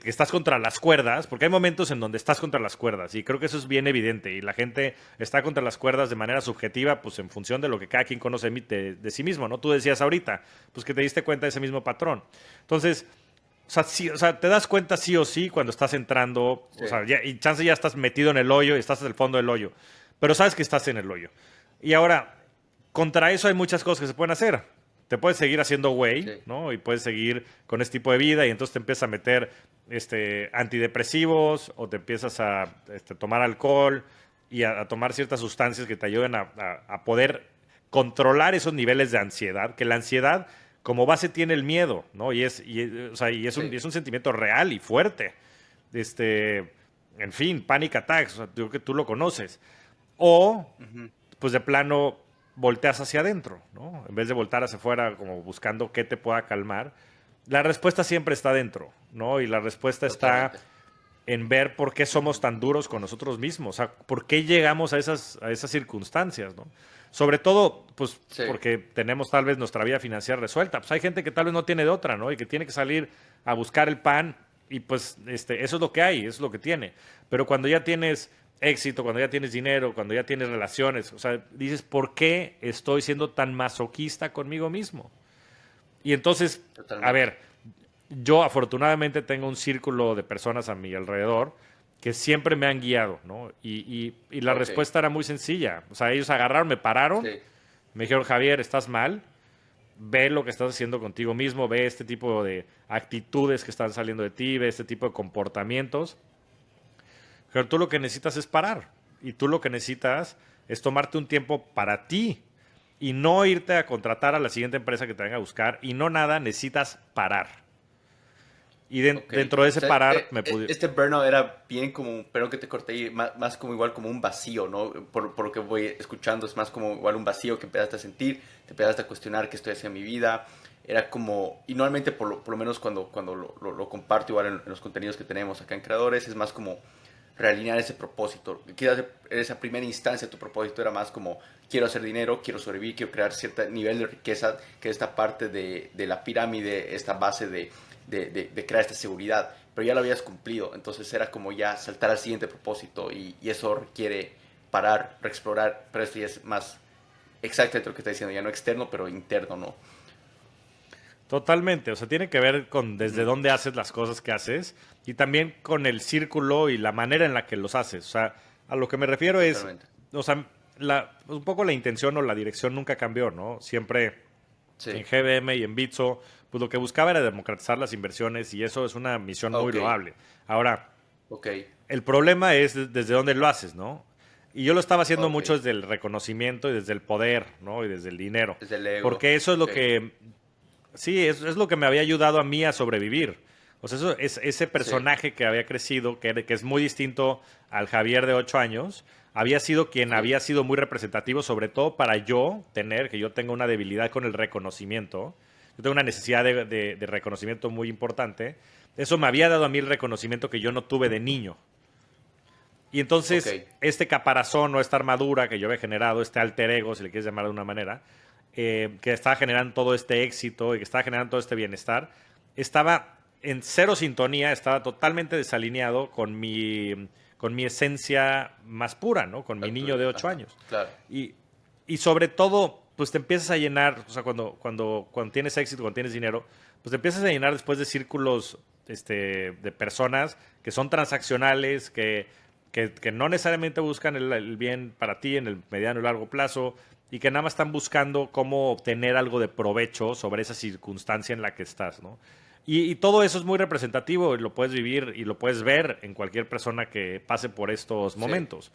estás contra las cuerdas, porque hay momentos en donde estás contra las cuerdas, y creo que eso es bien evidente, y la gente está contra las cuerdas de manera subjetiva, pues en función de lo que cada quien conoce de sí mismo, ¿no? Tú decías ahorita, pues que te diste cuenta de ese mismo patrón. Entonces, o sea, sí, o sea, te das cuenta sí o sí cuando estás entrando, o sí, sea, y chance ya estás metido en el hoyo y estás en el fondo del hoyo, pero sabes que estás en el hoyo. Y ahora, contra eso hay muchas cosas que se pueden hacer. Te puedes seguir haciendo güey, sí, ¿no? Y puedes seguir con este tipo de vida y entonces te empiezas a meter antidepresivos o te empiezas a tomar alcohol y a tomar ciertas sustancias que te ayuden a poder controlar esos niveles de ansiedad, que la ansiedad como base tiene el miedo, ¿no? O sea, sí, y es un sentimiento real y fuerte. En fin, panic attacks, o sea, yo creo que tú lo conoces. O, ujú, pues de plano, volteas hacia adentro, ¿no? En vez de voltar hacia afuera, como buscando qué te pueda calmar. La respuesta siempre está dentro, ¿no? Y la respuesta está totalmente. en ver por qué somos tan duros con nosotros mismos, o sea, por qué llegamos a esas circunstancias, ¿no? Sobre todo, pues, Sí, porque tenemos tal vez nuestra vida financiera resuelta. Pues hay gente que tal vez no tiene de otra, ¿no? Y que tiene que salir a buscar el pan y pues eso es lo que hay, eso es lo que tiene. Pero cuando ya tienes éxito, cuando ya tienes dinero, cuando ya tienes relaciones, o sea, dices, ¿por qué estoy siendo tan masoquista conmigo mismo? Y entonces, a totalmente. ver, yo afortunadamente tengo un círculo de personas a mi alrededor que siempre me han guiado, ¿no? Y la Ok, respuesta era muy sencilla. O sea, ellos agarraron, me pararon, sí, me dijeron, Javier, estás mal, ve lo que estás haciendo contigo mismo, ve este tipo de actitudes que están saliendo de ti, ve este tipo de comportamientos. Pero tú lo que necesitas es parar. Y tú lo que necesitas es tomarte un tiempo para ti y no irte a contratar a la siguiente empresa que te venga a buscar y no nada, necesitas parar. Y ok. dentro de O ese sea, parar me pude... este burnout era bien como, perdón que te corté ahí, más como igual como un vacío, ¿no? Por lo que voy escuchando, es más como igual un vacío que empezaste a sentir, te empezaste a cuestionar qué estoy haciendo en mi vida. Era como, y normalmente por lo menos cuando lo comparto igual en los contenidos que tenemos acá en Creadores, es más como realinear ese propósito. Quizás en esa primera instancia tu propósito era más como quiero hacer dinero, quiero sobrevivir, quiero crear cierto nivel de riqueza, que es esta parte de la pirámide, esta base de crear esta seguridad, pero ya lo habías cumplido, entonces era como ya saltar al siguiente propósito y eso requiere parar, reexplorar, pero esto ya es más exactamente lo que está diciendo, ya no externo, pero interno, ¿no? Totalmente, o sea, tiene que ver con desde dónde haces las cosas que haces y también con el círculo y la manera en la que los haces. O sea, a lo que me refiero es, Totalmente. o sea, un poco la intención o la dirección nunca cambió, ¿no? Siempre Sí. en GBM y en Bitso, pues lo que buscaba era democratizar las inversiones y eso es una misión muy Ok. loable. Ahora, Ok, el problema es desde dónde lo haces, ¿no? Y yo lo estaba haciendo ok. mucho desde el reconocimiento y desde el poder, ¿no? Y desde el dinero. Desde el ego. Porque eso es lo Ok. que, sí, es lo que me había ayudado a mí a sobrevivir. O sea, eso es ese personaje que había crecido, que es muy distinto al Javier de 8 años, había sido quien Sí. había sido muy representativo, sobre todo para que yo tenga una debilidad con el reconocimiento. Yo tengo una necesidad de reconocimiento muy importante. Eso me había dado a mí el reconocimiento que yo no tuve de niño. Y entonces, Ok. este caparazón o esta armadura que yo había generado, este alter ego, si le quieres llamar de una manera, que estaba generando todo este éxito y que estaba generando todo este bienestar, estaba en cero sintonía, estaba totalmente desalineado con mi esencia más pura, ¿no? Con mi niño de 8 Ajá, años. claro. Y sobre todo, pues te empiezas a llenar, o sea, cuando tienes éxito, cuando tienes dinero, pues te empiezas a llenar después de círculos de personas que son transaccionales, que no necesariamente buscan el bien para ti en el mediano y largo plazo y que nada más están buscando cómo obtener algo de provecho sobre esa circunstancia en la que estás, ¿no? Y todo eso es muy representativo y lo puedes vivir y lo puedes ver en cualquier persona que pase por estos momentos.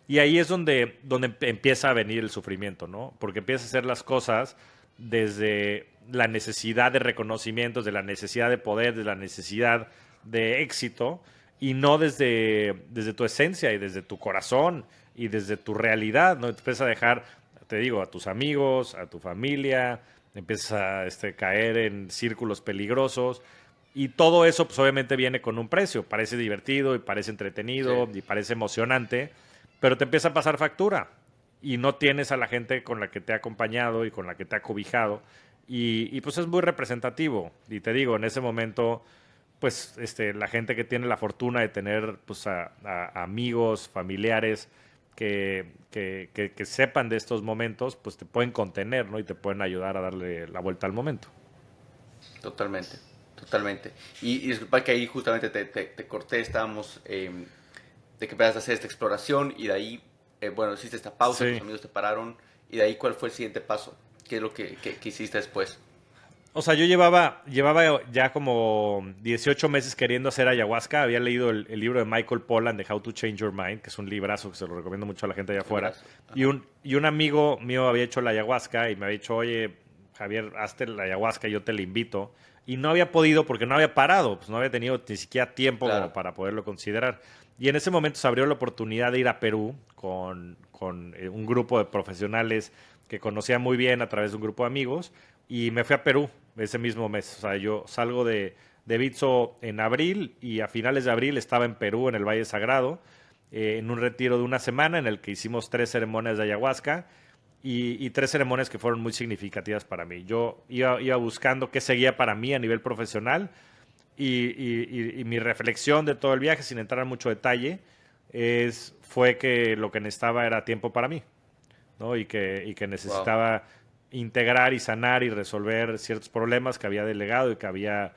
Y ahí es donde empieza a venir el sufrimiento, ¿no? Porque empiezas a hacer las cosas desde la necesidad de reconocimiento, de la necesidad de poder, de la necesidad de éxito, y no desde tu esencia y desde tu corazón y desde tu realidad, ¿no? Te empiezas a dejar, te digo, a tus amigos, a tu familia, empiezas a caer en círculos peligrosos. Y todo eso, pues obviamente viene con un precio. Parece divertido y parece entretenido Sí. y parece emocionante, pero te empieza a pasar factura y no tienes a la gente con la que te ha acompañado y con la que te ha cobijado. Y pues es muy representativo. Y te digo, en ese momento, pues la gente que tiene la fortuna de tener pues, a amigos, familiares que sepan de estos momentos, pues te pueden contener, ¿no? Y te pueden ayudar a darle la vuelta al momento. Totalmente, totalmente. Y disculpa que ahí justamente te corté, estábamos de que empezaste a hacer esta exploración y de ahí, bueno, hiciste esta pausa, Sí. tus amigos te pararon y de ahí, ¿cuál fue el siguiente paso? ¿Qué es lo que hiciste después? O sea, yo llevaba ya como 18 meses queriendo hacer ayahuasca. Había leído el libro de Michael Pollan de How to Change Your Mind, que es un librazo que se lo recomiendo mucho a la gente allá afuera. Librazo. Ajá. Y un amigo mío había hecho la ayahuasca y me había dicho, oye, Javier, hazte la ayahuasca, yo te la invito. Y no había podido porque no había parado, pues no había tenido ni siquiera tiempo Claro. como para poderlo considerar. Y en ese momento se abrió la oportunidad de ir a Perú con un grupo de profesionales que conocía muy bien a través de un grupo de amigos y me fui a Perú ese mismo mes. O sea, yo salgo de Bitso en abril y a finales de abril estaba en Perú, en el Valle Sagrado, en un retiro de una semana en el que hicimos 3 ceremonias de ayahuasca y 3 ceremonias que fueron muy significativas para mí. Yo iba buscando qué seguía para mí a nivel profesional y mi reflexión de todo el viaje, sin entrar en mucho detalle, fue que lo que necesitaba era tiempo para mí, ¿no? Y que necesitaba integrar y sanar y resolver ciertos problemas que había delegado y que había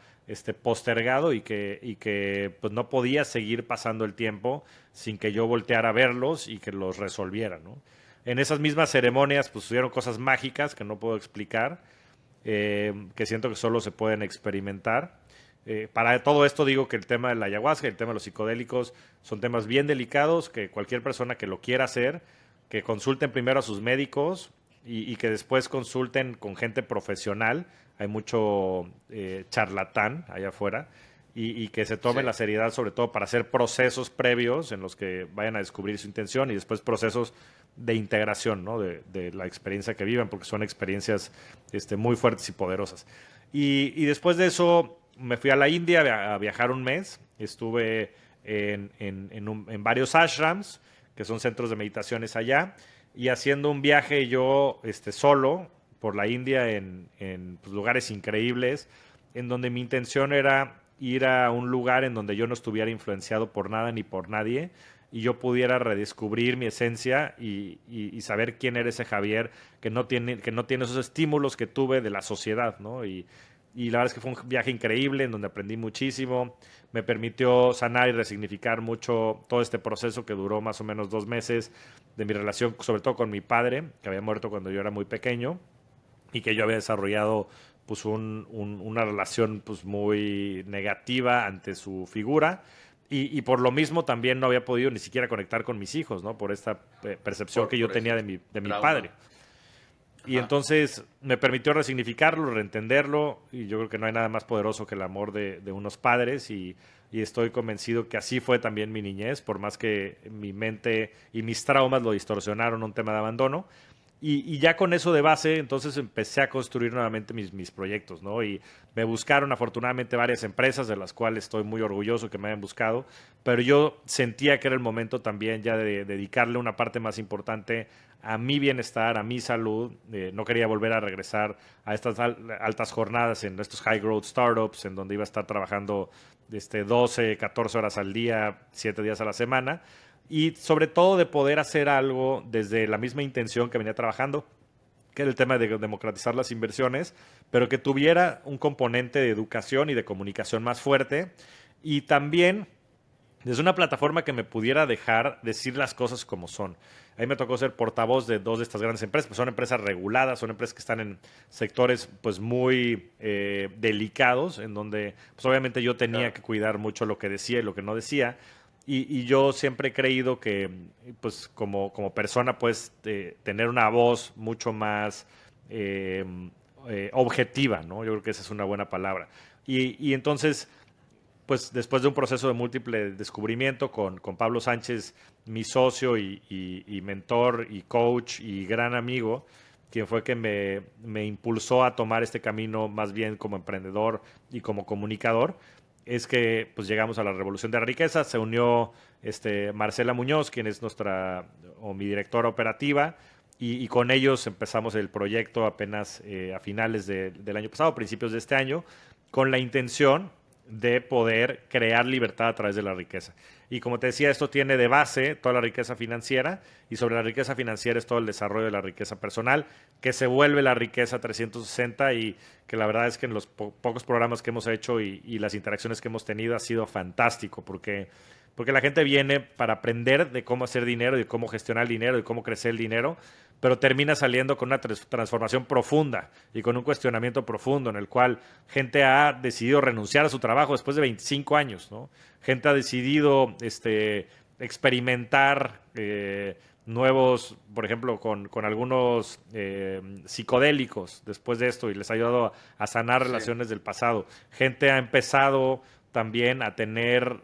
postergado y que pues no podía seguir pasando el tiempo sin que yo volteara a verlos y que los resolviera, ¿no? En esas mismas ceremonias pues sucedieron cosas mágicas que no puedo explicar, que siento que solo se pueden experimentar. Para todo esto digo que el tema de la ayahuasca y el tema de los psicodélicos son temas bien delicados, que cualquier persona que lo quiera hacer, que consulten primero a sus médicos y que después consulten con gente profesional. Hay mucho charlatán allá afuera y que se tomen Sí. la seriedad sobre todo para hacer procesos previos en los que vayan a descubrir su intención y después procesos de integración, ¿no? de la experiencia que vivan, porque son experiencias muy fuertes y poderosas. Y después de eso me fui a la India a viajar un mes. Estuve en varios ashrams, que son centros de meditaciones allá, y haciendo un viaje yo solo por la India en pues, lugares increíbles, en donde mi intención era ir a un lugar en donde yo no estuviera influenciado por nada ni por nadie, y yo pudiera redescubrir mi esencia y saber quién era ese Javier que no tiene esos estímulos que tuve de la sociedad, ¿no? Y la verdad es que fue un viaje increíble en donde aprendí muchísimo, me permitió sanar y resignificar mucho todo este proceso que duró más o menos 2 meses de mi relación, sobre todo con mi padre, que había muerto cuando yo era muy pequeño y que yo había desarrollado pues una relación pues muy negativa ante su figura. Y por lo mismo también no había podido ni siquiera conectar con mis hijos, ¿no? Por esta percepción que yo por tenía ese de mi trauma. padre. Y Ajá. entonces me permitió resignificarlo, reentenderlo, y yo creo que no hay nada más poderoso que el amor de unos padres, y estoy convencido que así fue también mi niñez, por más que mi mente y mis traumas lo distorsionaron, un tema de abandono. Y ya con eso de base, entonces empecé a construir nuevamente mis proyectos, ¿no? Y me buscaron afortunadamente varias empresas de las cuales estoy muy orgulloso que me hayan buscado, pero yo sentía que era el momento también ya de dedicarle una parte más importante a mi bienestar, a mi salud. No quería volver a regresar a estas altas jornadas en estos high growth startups, en donde iba a estar trabajando 12, 14 horas al día, 7 días a la semana, y sobre todo de poder hacer algo desde la misma intención que venía trabajando, que era el tema de democratizar las inversiones, pero que tuviera un componente de educación y de comunicación más fuerte, y también desde una plataforma que me pudiera dejar decir las cosas como son. Ahí me tocó ser portavoz de 2 de estas grandes empresas, pues son empresas reguladas, son empresas que están en sectores pues muy delicados, en donde pues obviamente yo tenía Claro. que cuidar mucho lo que decía y lo que no decía. Y yo siempre he creído que, pues, como persona, puedes tener una voz mucho más eh, objetiva, ¿no? Yo creo que esa es una buena palabra. Y entonces, pues, después de un proceso de múltiple descubrimiento con Pablo Sánchez, mi socio y mentor y coach y gran amigo, quien fue que me impulsó a tomar este camino más bien como emprendedor y como comunicador, es que pues llegamos a la revolución de la riqueza. Se unió Marcela Muñoz, quien es mi directora operativa, y con ellos empezamos el proyecto apenas a finales del año pasado, principios de este año, con la intención de poder crear libertad a través de la riqueza. Y como te decía, esto tiene de base toda la riqueza financiera, y sobre la riqueza financiera es todo el desarrollo de la riqueza personal, que se vuelve la riqueza 360, y que la verdad es que en los pocos programas que hemos hecho y las interacciones que hemos tenido ha sido fantástico, porque la gente viene para aprender de cómo hacer dinero, de cómo gestionar el dinero, de cómo crecer el dinero, pero termina saliendo con una transformación profunda y con un cuestionamiento profundo en el cual gente ha decidido renunciar a su trabajo después de 25 años, ¿no? Gente ha decidido experimentar nuevos, por ejemplo, con algunos psicodélicos después de esto, y les ha ayudado a sanar Sí. relaciones del pasado. Gente ha empezado también a tener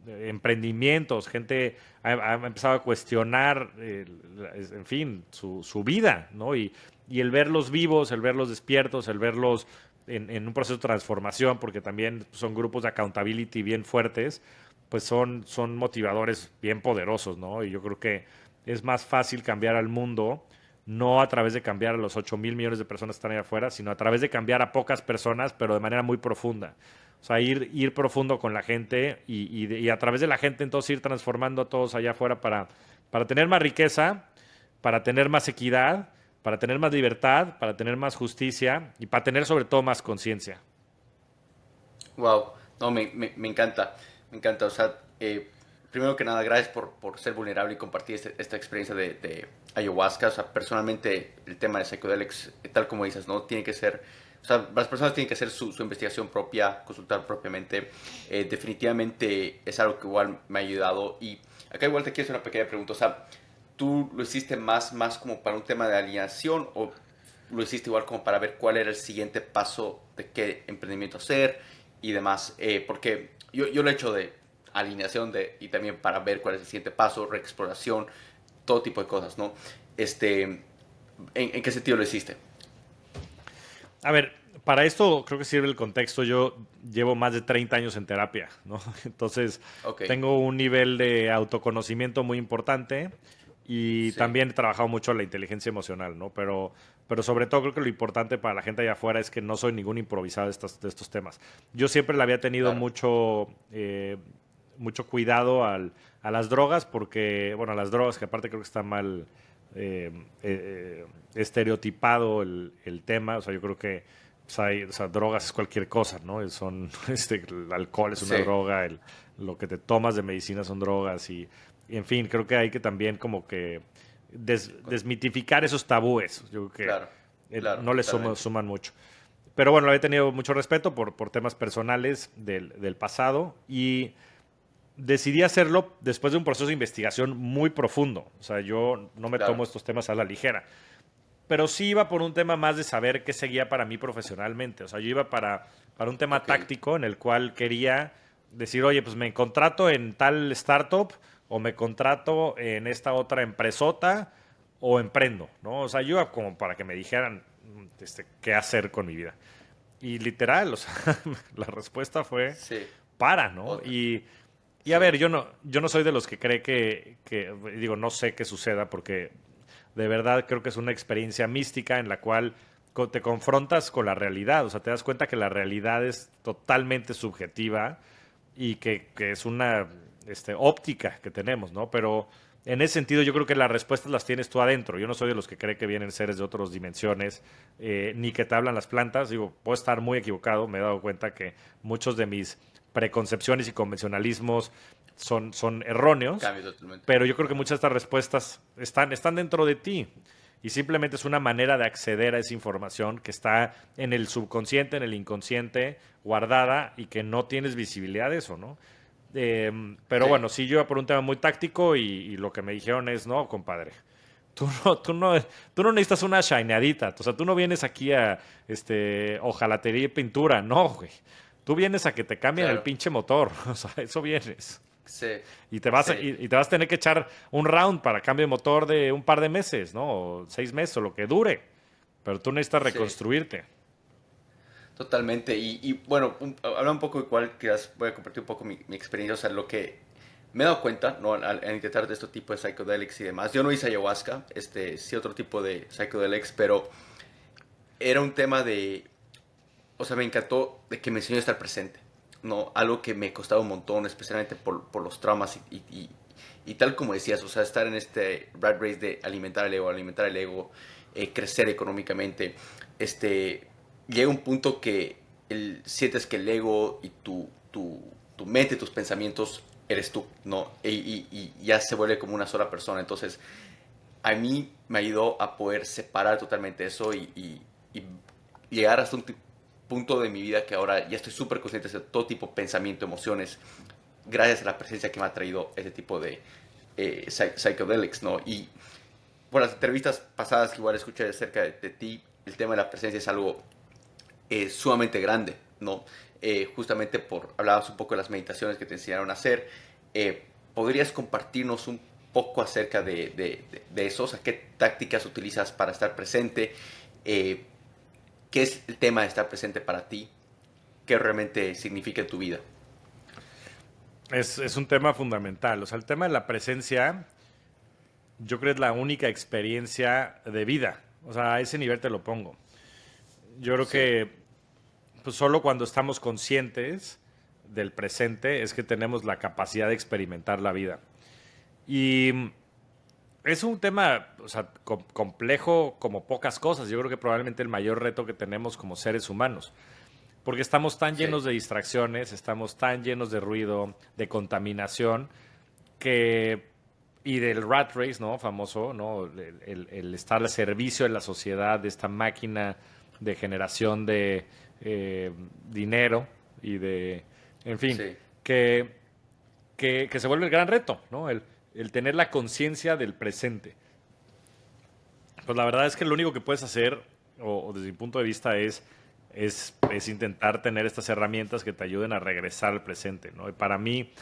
emprendimientos, gente ha empezado a cuestionar, en fin, su vida, ¿no? Y el verlos vivos, el verlos despiertos, el verlos en un proceso de transformación, porque también son grupos de accountability bien fuertes, pues son motivadores bien poderosos, ¿no? Y yo creo que es más fácil cambiar al mundo, no a través de cambiar a los 8,000 millones de personas que están ahí afuera, sino a través de cambiar a pocas personas, pero de manera muy profunda. O sea, ir profundo con la gente, y a través de la gente entonces ir transformando a todos allá afuera para tener más riqueza, para tener más equidad, para tener más libertad, para tener más justicia y para tener sobre todo más conciencia. Wow, no, me encanta, me encanta. O sea, primero que nada, gracias por ser vulnerable y compartir esta experiencia de ayahuasca. O sea, personalmente el tema de psychedelics, tal como dices, ¿no? Tiene que ser, o sea, las personas tienen que hacer su investigación propia, consultar propiamente. Definitivamente es algo que igual me ha ayudado. Y acá igual te quiero hacer una pequeña pregunta. O sea, ¿tú lo hiciste más como para un tema de alineación, o lo hiciste igual como para ver cuál era el siguiente paso de qué emprendimiento hacer y demás? Porque yo lo he hecho de alineación y también para ver cuál es el siguiente paso, reexploración, todo tipo de cosas, ¿no? ¿En qué sentido lo hiciste? A ver, para esto creo que sirve el contexto. Yo llevo más de 30 años en terapia, ¿no? Entonces, Ok, tengo un nivel de autoconocimiento muy importante y sí, también he trabajado mucho la inteligencia emocional, ¿no? Pero sobre todo creo que lo importante para la gente allá afuera es que no soy ningún improvisado de estos temas. Yo siempre le había tenido claro, mucho cuidado a las drogas porque, bueno, a las drogas que aparte creo que está mal eh, estereotipado el tema. O sea, yo creo que pues, o sea, drogas es cualquier cosa, ¿no? El alcohol es una sí, droga, lo que te tomas de medicina son drogas y, en fin, creo que hay que también como que desmitificar esos tabúes. Yo creo claro, que claro, no le totalmente. suman mucho. Pero bueno, le he tenido mucho respeto por temas personales del pasado y decidí hacerlo después de un proceso de investigación muy profundo. O sea, yo no me Claro, tomo estos temas a la ligera. Pero sí iba por un tema más de saber qué seguía para mí profesionalmente. O sea, yo iba para un tema ok, táctico en el cual quería decir, oye, pues me contrato en tal startup o me contrato en esta otra empresota o emprendo, ¿no? O sea, yo iba como para que me dijeran qué hacer con mi vida. Y literal, o sea, la respuesta fue sí, para, ¿no? otra, Y a sí, ver, yo no soy de los que cree digo, no sé qué suceda porque de verdad creo que es una experiencia mística en la cual te confrontas con la realidad. O sea, te das cuenta que la realidad es totalmente subjetiva y que es una óptica que tenemos, ¿no? Pero en ese sentido yo creo que las respuestas las tienes tú adentro. Yo no soy de los que cree que vienen seres de otras dimensiones, ni que te hablan las plantas. Digo, puedo estar muy equivocado. Me he dado cuenta que muchos de mis preconcepciones y convencionalismos son erróneos, cambio totalmente. pero yo creo que muchas de estas respuestas están dentro de ti. Y simplemente es una manera de acceder a esa información que está en el subconsciente, en el inconsciente, guardada y que no tienes visibilidad de eso, ¿no? Pero Sí, bueno, sí, yo iba por un tema muy táctico y lo que me dijeron es, no, compadre, tú no necesitas una shineadita. O sea, tú no vienes aquí a hojalatería y pintura, no, güey. Tú vienes a que te cambien el claro, pinche motor. O sea, eso vienes. sí, Y sí, y te vas a tener que echar un round para cambio de motor de un par de meses, ¿no? O 6 meses o lo que dure. Pero tú necesitas sí. reconstruirte. Totalmente. Y bueno, habla un poco de cuál quizás voy a compartir un poco mi experiencia, o sea, lo que me he dado cuenta, ¿no? Al intentar de este tipo de psychedelics y demás. Yo no hice ayahuasca, sí otro tipo de psychedelics, pero era un tema de, o sea, me encantó de que me enseñó a estar presente, ¿no? Algo que me costaba un montón, especialmente por los traumas y tal como decías, o sea, estar en este rat race de alimentar el ego, crecer económicamente, llega un punto que sientes que el ego y tu mente, tus pensamientos, eres tú, ¿no? Y ya se vuelve como una sola persona. Entonces, a mí me ayudó a poder separar totalmente eso y llegar hasta un punto de mi vida que ahora ya estoy súper consciente de todo tipo de pensamiento, emociones, gracias a la presencia que me ha traído ese tipo de psychedelics, ¿no? Y por las entrevistas pasadas que igual escuché acerca de ti, el tema de la presencia es algo sumamente grande, ¿no? Justamente hablabas un poco de las meditaciones que te enseñaron a hacer. ¿Podrías compartirnos un poco acerca de eso? O sea, ¿qué tácticas utilizas para estar presente? Eh, ¿Qué es el tema de estar presente para ti? ¿Qué realmente significa en tu vida? Es un tema fundamental. O sea, el tema de la presencia, yo creo que es la única experiencia de vida. O sea, a ese nivel te lo pongo. Yo creo Sí, que pues, solo cuando estamos conscientes del presente es que tenemos la capacidad de experimentar la vida. Y es un tema, o sea, complejo como pocas cosas. Yo creo que probablemente el mayor reto que tenemos como seres humanos. Porque estamos tan sí, llenos de distracciones, estamos tan llenos de ruido, de contaminación, que y del rat race, ¿no? Famoso, ¿no? El estar al servicio de la sociedad, de esta máquina de generación de dinero y en fin, sí, que, que se vuelve el gran reto, ¿no? El tener la conciencia del presente. Pues la verdad es que lo único que puedes hacer, o desde mi punto de vista, es intentar tener estas herramientas que te ayuden a regresar al presente, ¿no? Y para mí,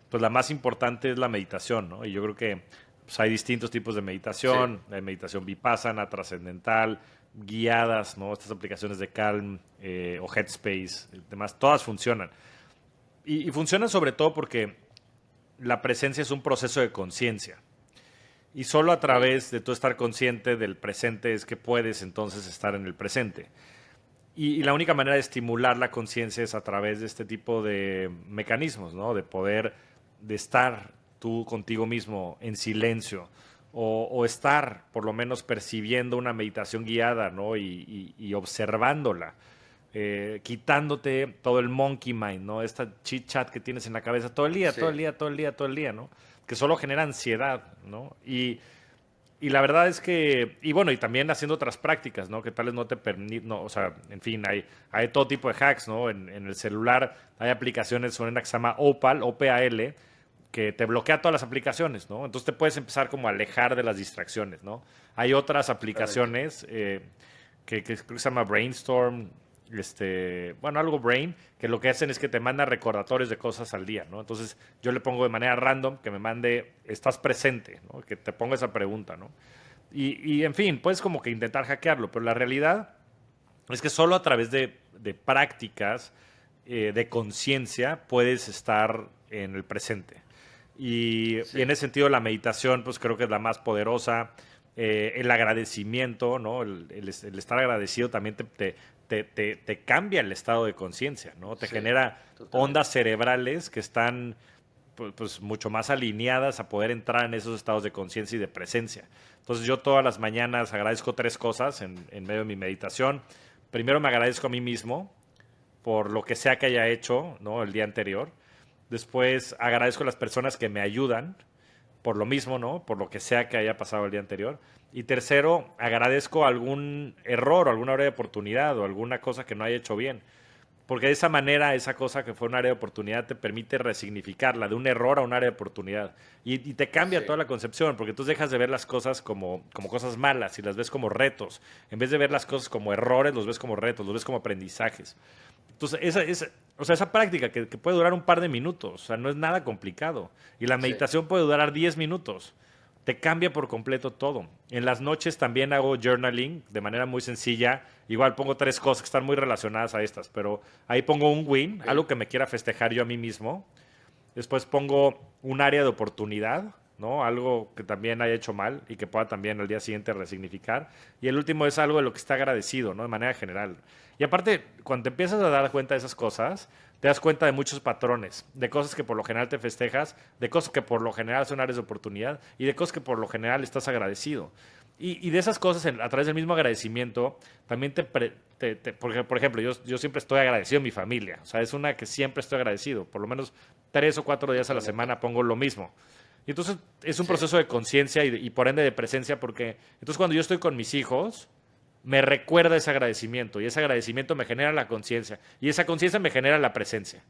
pues la más importante es la meditación, ¿no? Y yo creo que pues, hay distintos tipos de sí, meditación, hay meditación vipassana, trascendental, guiadas, ¿no? Estas aplicaciones de Calm o Headspace, demás, todas funcionan. Y funcionan sobre todo porque la presencia es un proceso de conciencia. Y solo a través de tú estar consciente del presente es que puedes entonces estar en el presente. Y la única manera de estimular la conciencia es a través de este tipo de mecanismos, ¿no? De estar tú contigo mismo en silencio o estar por lo menos percibiendo una meditación guiada, ¿no? Y observándola, quitándote todo el monkey mind, ¿no? Esta chit chat que tienes en la cabeza todo el día, Sí. todo el día, todo el día, todo el día, ¿no? Que solo genera ansiedad, ¿no? Y la verdad es que, y bueno, y también haciendo otras prácticas, ¿no? Que tales no te permiten, no, o sea, en fin, hay todo tipo de hacks, ¿no? En el celular hay aplicaciones, son una que se llama Opal, O-P-A-L, que te bloquea todas las aplicaciones, ¿no? Entonces te puedes empezar como a alejar de las distracciones, ¿no? Hay otras aplicaciones que creo que se llama Brainstorm, bueno, algo Brain, que lo que hacen es que te mandan recordatorios de cosas al día, ¿no? Entonces yo le pongo de manera random que me mande, ¿estás presente? ¿No? Que te ponga esa pregunta, ¿no? Y en fin, puedes como que intentar hackearlo, pero la realidad es que solo a través de prácticas de conciencia puedes estar en el presente. Y en ese sentido la meditación pues creo que es la más poderosa. El agradecimiento, ¿no? El estar agradecido también te cambia el estado de conciencia, ¿no? Te Sí, genera totalmente. ondas cerebrales que están pues mucho más alineadas a poder entrar en esos estados de conciencia y de presencia. Entonces yo todas las mañanas agradezco 3 cosas en medio de mi meditación. Primero me agradezco a mí mismo por lo que sea que haya hecho, ¿no? El día anterior. Después agradezco a las personas que me ayudan por lo mismo, ¿no? Por lo que sea que haya pasado el día anterior. Y tercero, agradezco algún error o alguna área de oportunidad o alguna cosa que no haya hecho bien. Porque de esa manera, esa cosa que fue un área de oportunidad te permite resignificarla de un error a un área de oportunidad. Y te cambia Sí. toda la concepción, porque tú dejas de ver las cosas como cosas malas y las ves como retos. En vez de ver las cosas como errores, los ves como retos, los ves como aprendizajes. Entonces, esa práctica que puede durar un par de minutos, o sea, no es nada complicado. Y la Sí. meditación puede durar 10 minutos. Te cambia por completo todo. En las noches también hago journaling de manera muy sencilla. Igual pongo 3 cosas que están muy relacionadas a estas, pero ahí pongo un win, algo que me quiera festejar yo a mí mismo. Después pongo un área de oportunidad, ¿no? Algo que también haya hecho mal y que pueda también al día siguiente resignificar. Y el último es algo de lo que está agradecido, ¿no? De manera general. Y aparte, cuando te empiezas a dar cuenta de esas cosas, te das cuenta de muchos patrones, de cosas que por lo general te festejas, de cosas que por lo general son áreas de oportunidad y de cosas que por lo general estás agradecido. Y de esas cosas, a través del mismo agradecimiento, también porque, por ejemplo, yo siempre estoy agradecido a mi familia. O sea, es una que siempre estoy agradecido. Por lo menos 3 o 4 días a la semana pongo lo mismo. Y entonces es un proceso de conciencia y por ende de presencia, porque entonces cuando yo estoy con mis hijos, me recuerda ese agradecimiento y ese agradecimiento me genera la conciencia y esa conciencia me genera la presencia,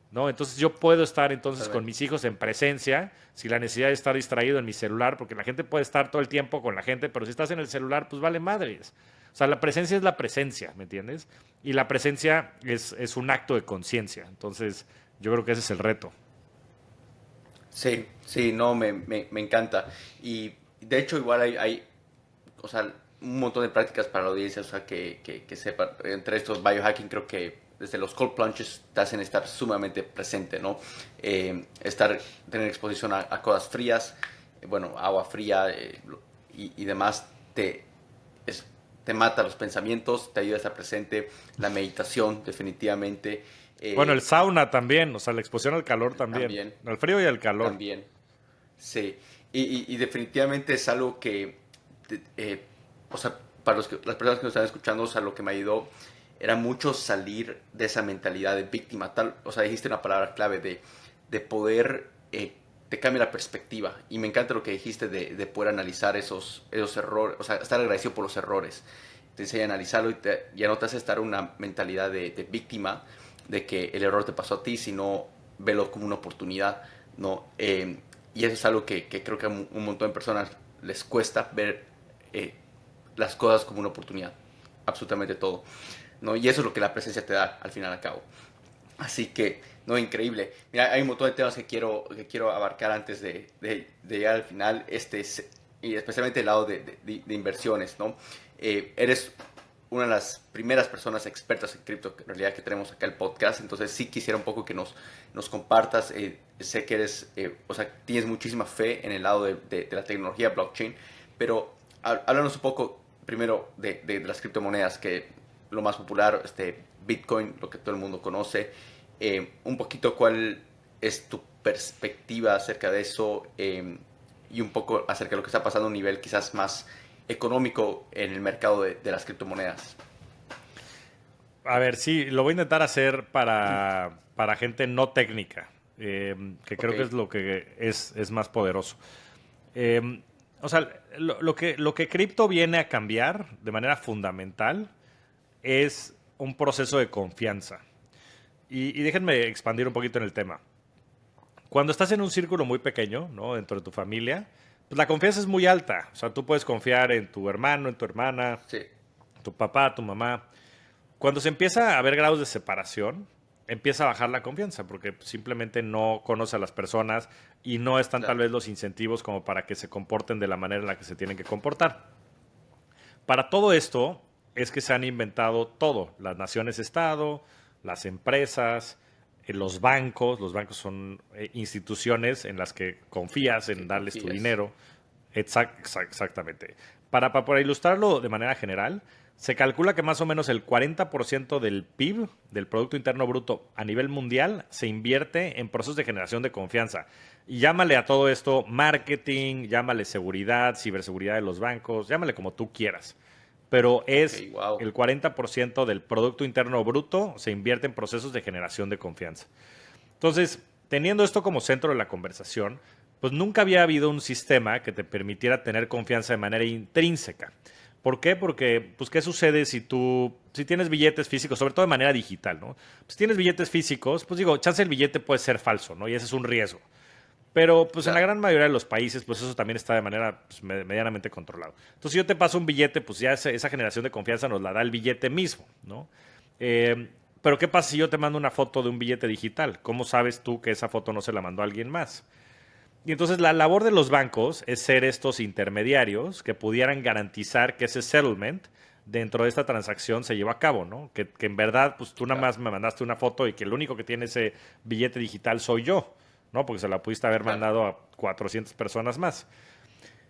¿no? Entonces yo puedo estar entonces con mis hijos en presencia sin la necesidad de estar distraído en mi celular, porque la gente puede estar todo el tiempo con la gente, pero si estás en el celular, pues vale madres. O sea, la presencia es la presencia, ¿me entiendes? Y la presencia es un acto de conciencia. Entonces yo creo que ese es el reto. Sí, sí, no, me encanta. Y de hecho igual o sea, un montón de prácticas para la audiencia, o sea, que sepan. Entre estos biohacking creo que desde los cold plunges te hacen estar sumamente presente, ¿no? Tener exposición a cosas frías, bueno, agua fría y demás, te mata los pensamientos, te ayuda a estar presente. La meditación, definitivamente. Bueno, el sauna también, o sea, la exposición al calor también. Al frío y al calor. También, sí. Y definitivamente es algo que, o sea, para las personas que nos están escuchando, o sea, lo que me ayudó era mucho salir de esa mentalidad de víctima. O sea, dijiste una palabra clave de poder, te cambia la perspectiva. Y me encanta lo que dijiste de poder analizar esos errores, o sea, estar agradecido por los errores. Te enseña a analizarlo y ya no te hace estar en una mentalidad de víctima, de que el error te pasó a ti, sino velo como una oportunidad, ¿no? Y eso es algo que creo que a un montón de personas les cuesta ver las cosas como una oportunidad, absolutamente todo, ¿no? Y eso es lo que la presencia te da al final y al cabo. Así que, no, increíble. Mira, hay un montón de temas que quiero abarcar antes de llegar al final, y especialmente el lado de inversiones, ¿no? Eres una de las primeras personas expertas en cripto en realidad que tenemos acá el podcast, entonces sí quisiera un poco que nos compartas. Sé que eres, o sea, tienes muchísima fe en el lado de la tecnología blockchain, pero háblanos un poco primero de las criptomonedas, que lo más popular, Bitcoin, lo que todo el mundo conoce. Un poquito cuál es tu perspectiva acerca de eso, y un poco acerca de lo que está pasando a un nivel quizás más económico en el mercado de las criptomonedas. A ver, sí, lo voy a intentar hacer para gente no técnica, que creo que es lo que es más poderoso. O sea, lo que cripto viene a cambiar de manera fundamental es un proceso de confianza. Y déjenme expandir un poquito en el tema. Cuando estás en un círculo muy pequeño, ¿no? Dentro de tu familia, pues la confianza es muy alta. O sea, tú puedes confiar en tu hermano, en tu hermana, Sí, tu papá, tu mamá. Cuando se empieza a haber grados de separación, empieza a bajar la confianza porque simplemente no conoce a las personas y no están tal claro. vez los incentivos como para que se comporten de la manera en la que se tienen que comportar. Para todo esto es que se han inventado todo, las naciones-estado, las empresas, los bancos son instituciones en las que confías en Que darles tu confíes. dinero. Exactamente. Para ilustrarlo de manera general, se calcula que más o menos el 40% del PIB, del Producto Interno Bruto a nivel mundial, se invierte en procesos de generación de confianza. Y llámale a todo esto marketing, llámale seguridad, ciberseguridad de los bancos, llámale como tú quieras. Pero es Ok, wow. el 40% del Producto Interno Bruto se invierte en procesos de generación de confianza. Entonces, teniendo esto como centro de la conversación, pues nunca había habido un sistema que te permitiera tener confianza de manera intrínseca. ¿Por qué? Porque, pues, ¿qué sucede si tienes billetes físicos, sobre todo de manera digital, ¿no? Si tienes billetes físicos, pues digo, chance el billete puede ser falso, ¿no? Y ese es un riesgo. Pero pues en la Claro. gran mayoría de los países, pues eso también está de manera pues, medianamente controlado. Entonces, si yo te paso un billete, pues ya esa generación de confianza nos la da el billete mismo, ¿no? Pero ¿qué pasa si yo te mando una foto de un billete digital? ¿Cómo sabes tú que esa foto no se la mandó a alguien más? Y entonces la labor de los bancos es ser estos intermediarios que pudieran garantizar que ese settlement dentro de esta transacción se lleva a cabo, ¿no? Que en verdad, pues tú nada Claro. más me mandaste una foto y que el único que tiene ese billete digital soy yo, ¿no? Porque se la pudiste haber Claro. mandado a 400 personas más.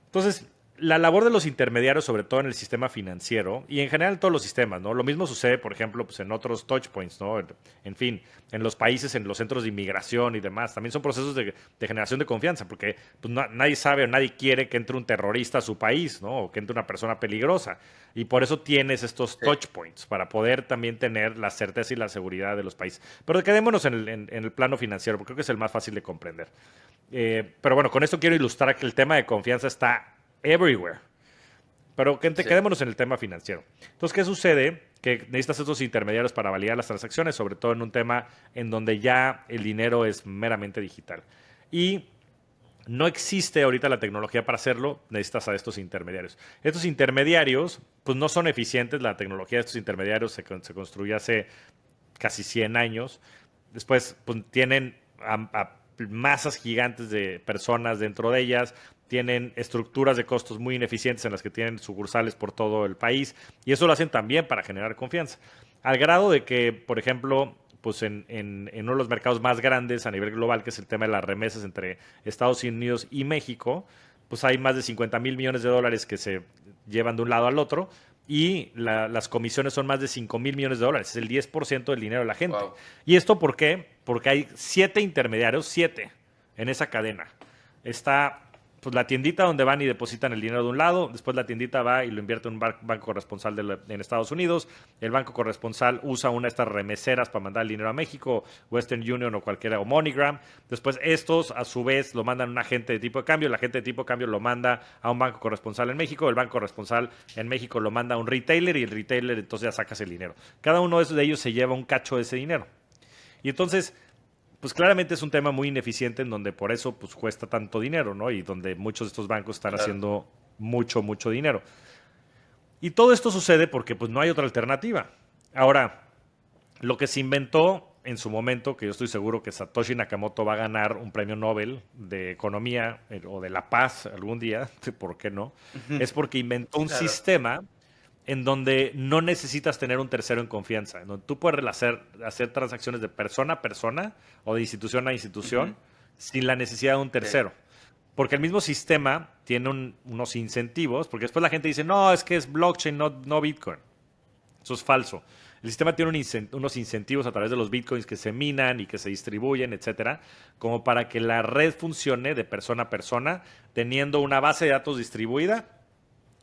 Entonces, la labor de los intermediarios, sobre todo en el sistema financiero y en general en todos los sistemas, ¿no? Lo mismo sucede, por ejemplo, pues en otros touch points, ¿no? En fin, en los países, en los centros de inmigración y demás. También son procesos de generación de confianza, porque pues, nadie sabe o nadie quiere que entre un terrorista a su país, ¿no? O que entre una persona peligrosa. Y por eso tienes estos Sí. touch points, para poder también tener la certeza y la seguridad de los países. Pero quedémonos en el plano financiero, porque creo que es el más fácil de comprender. Pero bueno, con esto quiero ilustrar que el tema de confianza está everywhere. Pero Sí. quedémonos en el tema financiero. Entonces, ¿qué sucede? Que necesitas estos intermediarios para validar las transacciones, sobre todo en un tema en donde ya el dinero es meramente digital. Y no existe ahorita la tecnología para hacerlo, necesitas a estos intermediarios. Estos intermediarios, pues no son eficientes, la tecnología de estos intermediarios se construyó hace casi 100 años. Después, pues tienen a masas gigantes de personas dentro de ellas, tienen estructuras de costos muy ineficientes en las que tienen sucursales por todo el país y eso lo hacen también para generar confianza. Al grado de que, por ejemplo, pues en uno de los mercados más grandes a nivel global, que es el tema de las remesas entre Estados Unidos y México, pues hay más de 50,000 millones de dólares que se llevan de un lado al otro y las comisiones son más de 5,000 millones de dólares, es el 10% del dinero de la gente. Wow. ¿Y esto por qué? Porque hay 7 intermediarios, 7 en esa cadena. Está pues, la tiendita donde van y depositan el dinero de un lado, después la tiendita va y lo invierte en un banco corresponsal en Estados Unidos, el banco corresponsal usa una de estas remeseras para mandar el dinero a México, Western Union o cualquiera, o MoneyGram, después estos a su vez lo mandan a un agente de tipo de cambio, el agente de tipo de cambio lo manda a un banco corresponsal en México, el banco corresponsal en México lo manda a un retailer y el retailer entonces ya sacas el dinero. Cada uno de ellos se lleva un cacho de ese dinero. Y entonces pues claramente es un tema muy ineficiente en donde por eso pues cuesta tanto dinero, ¿no? Y donde muchos de estos bancos están Claro. haciendo mucho dinero. Y todo esto sucede porque pues no hay otra alternativa. Ahora, lo que se inventó en su momento, que yo estoy seguro que Satoshi Nakamoto va a ganar un premio Nobel de Economía o de la Paz algún día, ¿por qué no? Es porque inventó un Claro. sistema en donde no necesitas tener un tercero en confianza, en donde tú puedes hacer transacciones de persona a persona o de institución a institución sin la necesidad de un tercero. Porque el mismo sistema tiene unos incentivos, porque después la gente dice, no, es que es blockchain, no Bitcoin. Eso es falso. El sistema tiene unos incentivos a través de los bitcoins que se minan y que se distribuyen, etcétera, como para que la red funcione de persona a persona, teniendo una base de datos distribuida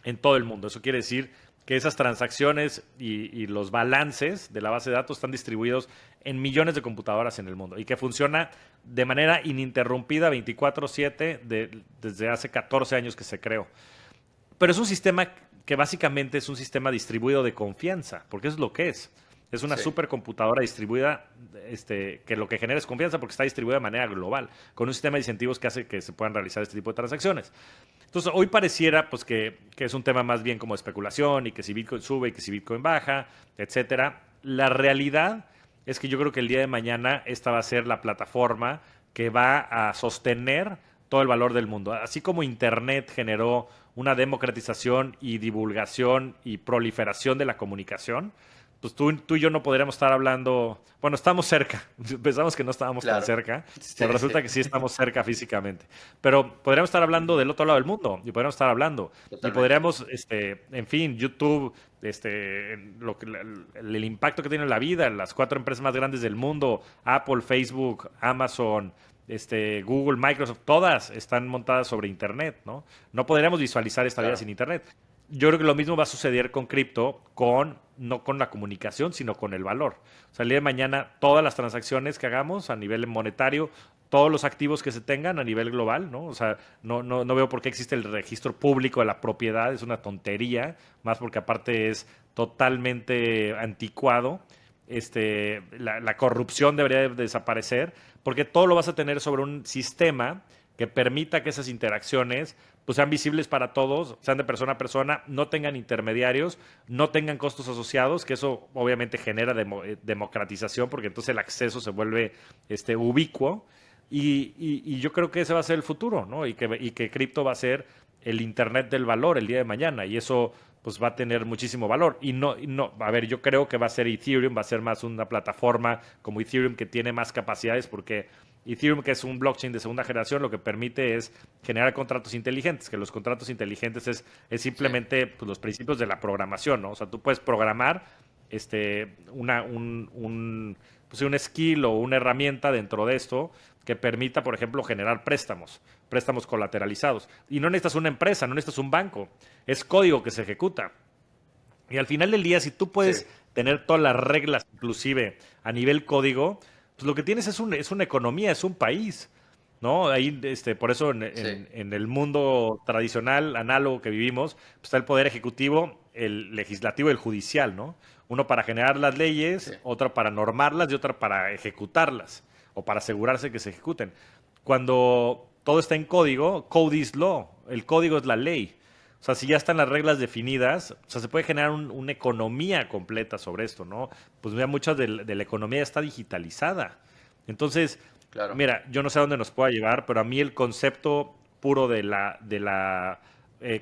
en todo el mundo. Eso quiere decir que esas transacciones y los balances de la base de datos están distribuidos en millones de computadoras en el mundo y que funciona de manera ininterrumpida 24/7 desde hace 14 años que se creó. Pero es un sistema que básicamente es un sistema distribuido de confianza, porque eso es lo que es. Es una supercomputadora distribuida que lo que genera es confianza porque está distribuida de manera global, con un sistema de incentivos que hace que se puedan realizar este tipo de transacciones. Entonces, hoy pareciera pues, que es un tema más bien como especulación y que si Bitcoin sube y que si Bitcoin baja, etcétera. La realidad es que yo creo que el día de mañana esta va a ser la plataforma que va a sostener todo el valor del mundo. Así como Internet generó una democratización y divulgación y proliferación de la comunicación, pues tú y yo no podríamos estar hablando, bueno, estamos cerca, pensamos que no estábamos tan cerca, pero resulta que sí estamos cerca físicamente, pero podríamos estar hablando del otro lado del mundo, y podríamos estar hablando, y podríamos, en fin, YouTube, el impacto que tiene en la vida, las 4 empresas más grandes del mundo, Apple, Facebook, Amazon, Google, Microsoft, todas están montadas sobre Internet, ¿no? No podríamos visualizar esta vida sin Internet. Yo creo que lo mismo va a suceder con cripto, no con la comunicación, sino con el valor. O sea, el día de mañana, todas las transacciones que hagamos a nivel monetario, todos los activos que se tengan a nivel global, ¿no? O sea, no veo por qué existe el registro público de la propiedad, es una tontería, más porque aparte es totalmente anticuado. La corrupción debería de desaparecer, porque todo lo vas a tener sobre un sistema que permita que esas interacciones pues, sean visibles para todos, sean de persona a persona, no tengan intermediarios, no tengan costos asociados, que eso obviamente genera democratización, porque entonces el acceso se vuelve ubicuo, y yo creo que ese va a ser el futuro, ¿no? Y que cripto va a ser el Internet del valor el día de mañana, y eso pues va a tener muchísimo valor. Y no, a ver, yo creo que va a ser Ethereum, va a ser más una plataforma como Ethereum que tiene más capacidades, porque Ethereum, que es un blockchain de segunda generación, lo que permite es generar contratos inteligentes, que los contratos inteligentes es simplemente pues, los principios de la programación, ¿no? O sea, tú puedes programar un skill o una herramienta dentro de esto que permita, por ejemplo, generar préstamos colateralizados. Y no necesitas una empresa, no necesitas un banco, es código que se ejecuta. Y al final del día, si tú puedes tener todas las reglas, inclusive a nivel código, pues lo que tienes es una economía, es un país, ¿no? Ahí, por eso en el mundo tradicional, análogo que vivimos, pues está el poder ejecutivo, el legislativo y el judicial, ¿no? Uno para generar las leyes, otro para normarlas y otro para ejecutarlas o para asegurarse que se ejecuten. Cuando todo está en código, code is law, el código es la ley. O sea, si ya están las reglas definidas, o sea, se puede generar una economía completa sobre esto, ¿no? Pues mira, mucha de la economía ya está digitalizada. Entonces, mira, yo no sé a dónde nos pueda llevar, pero a mí el concepto puro de la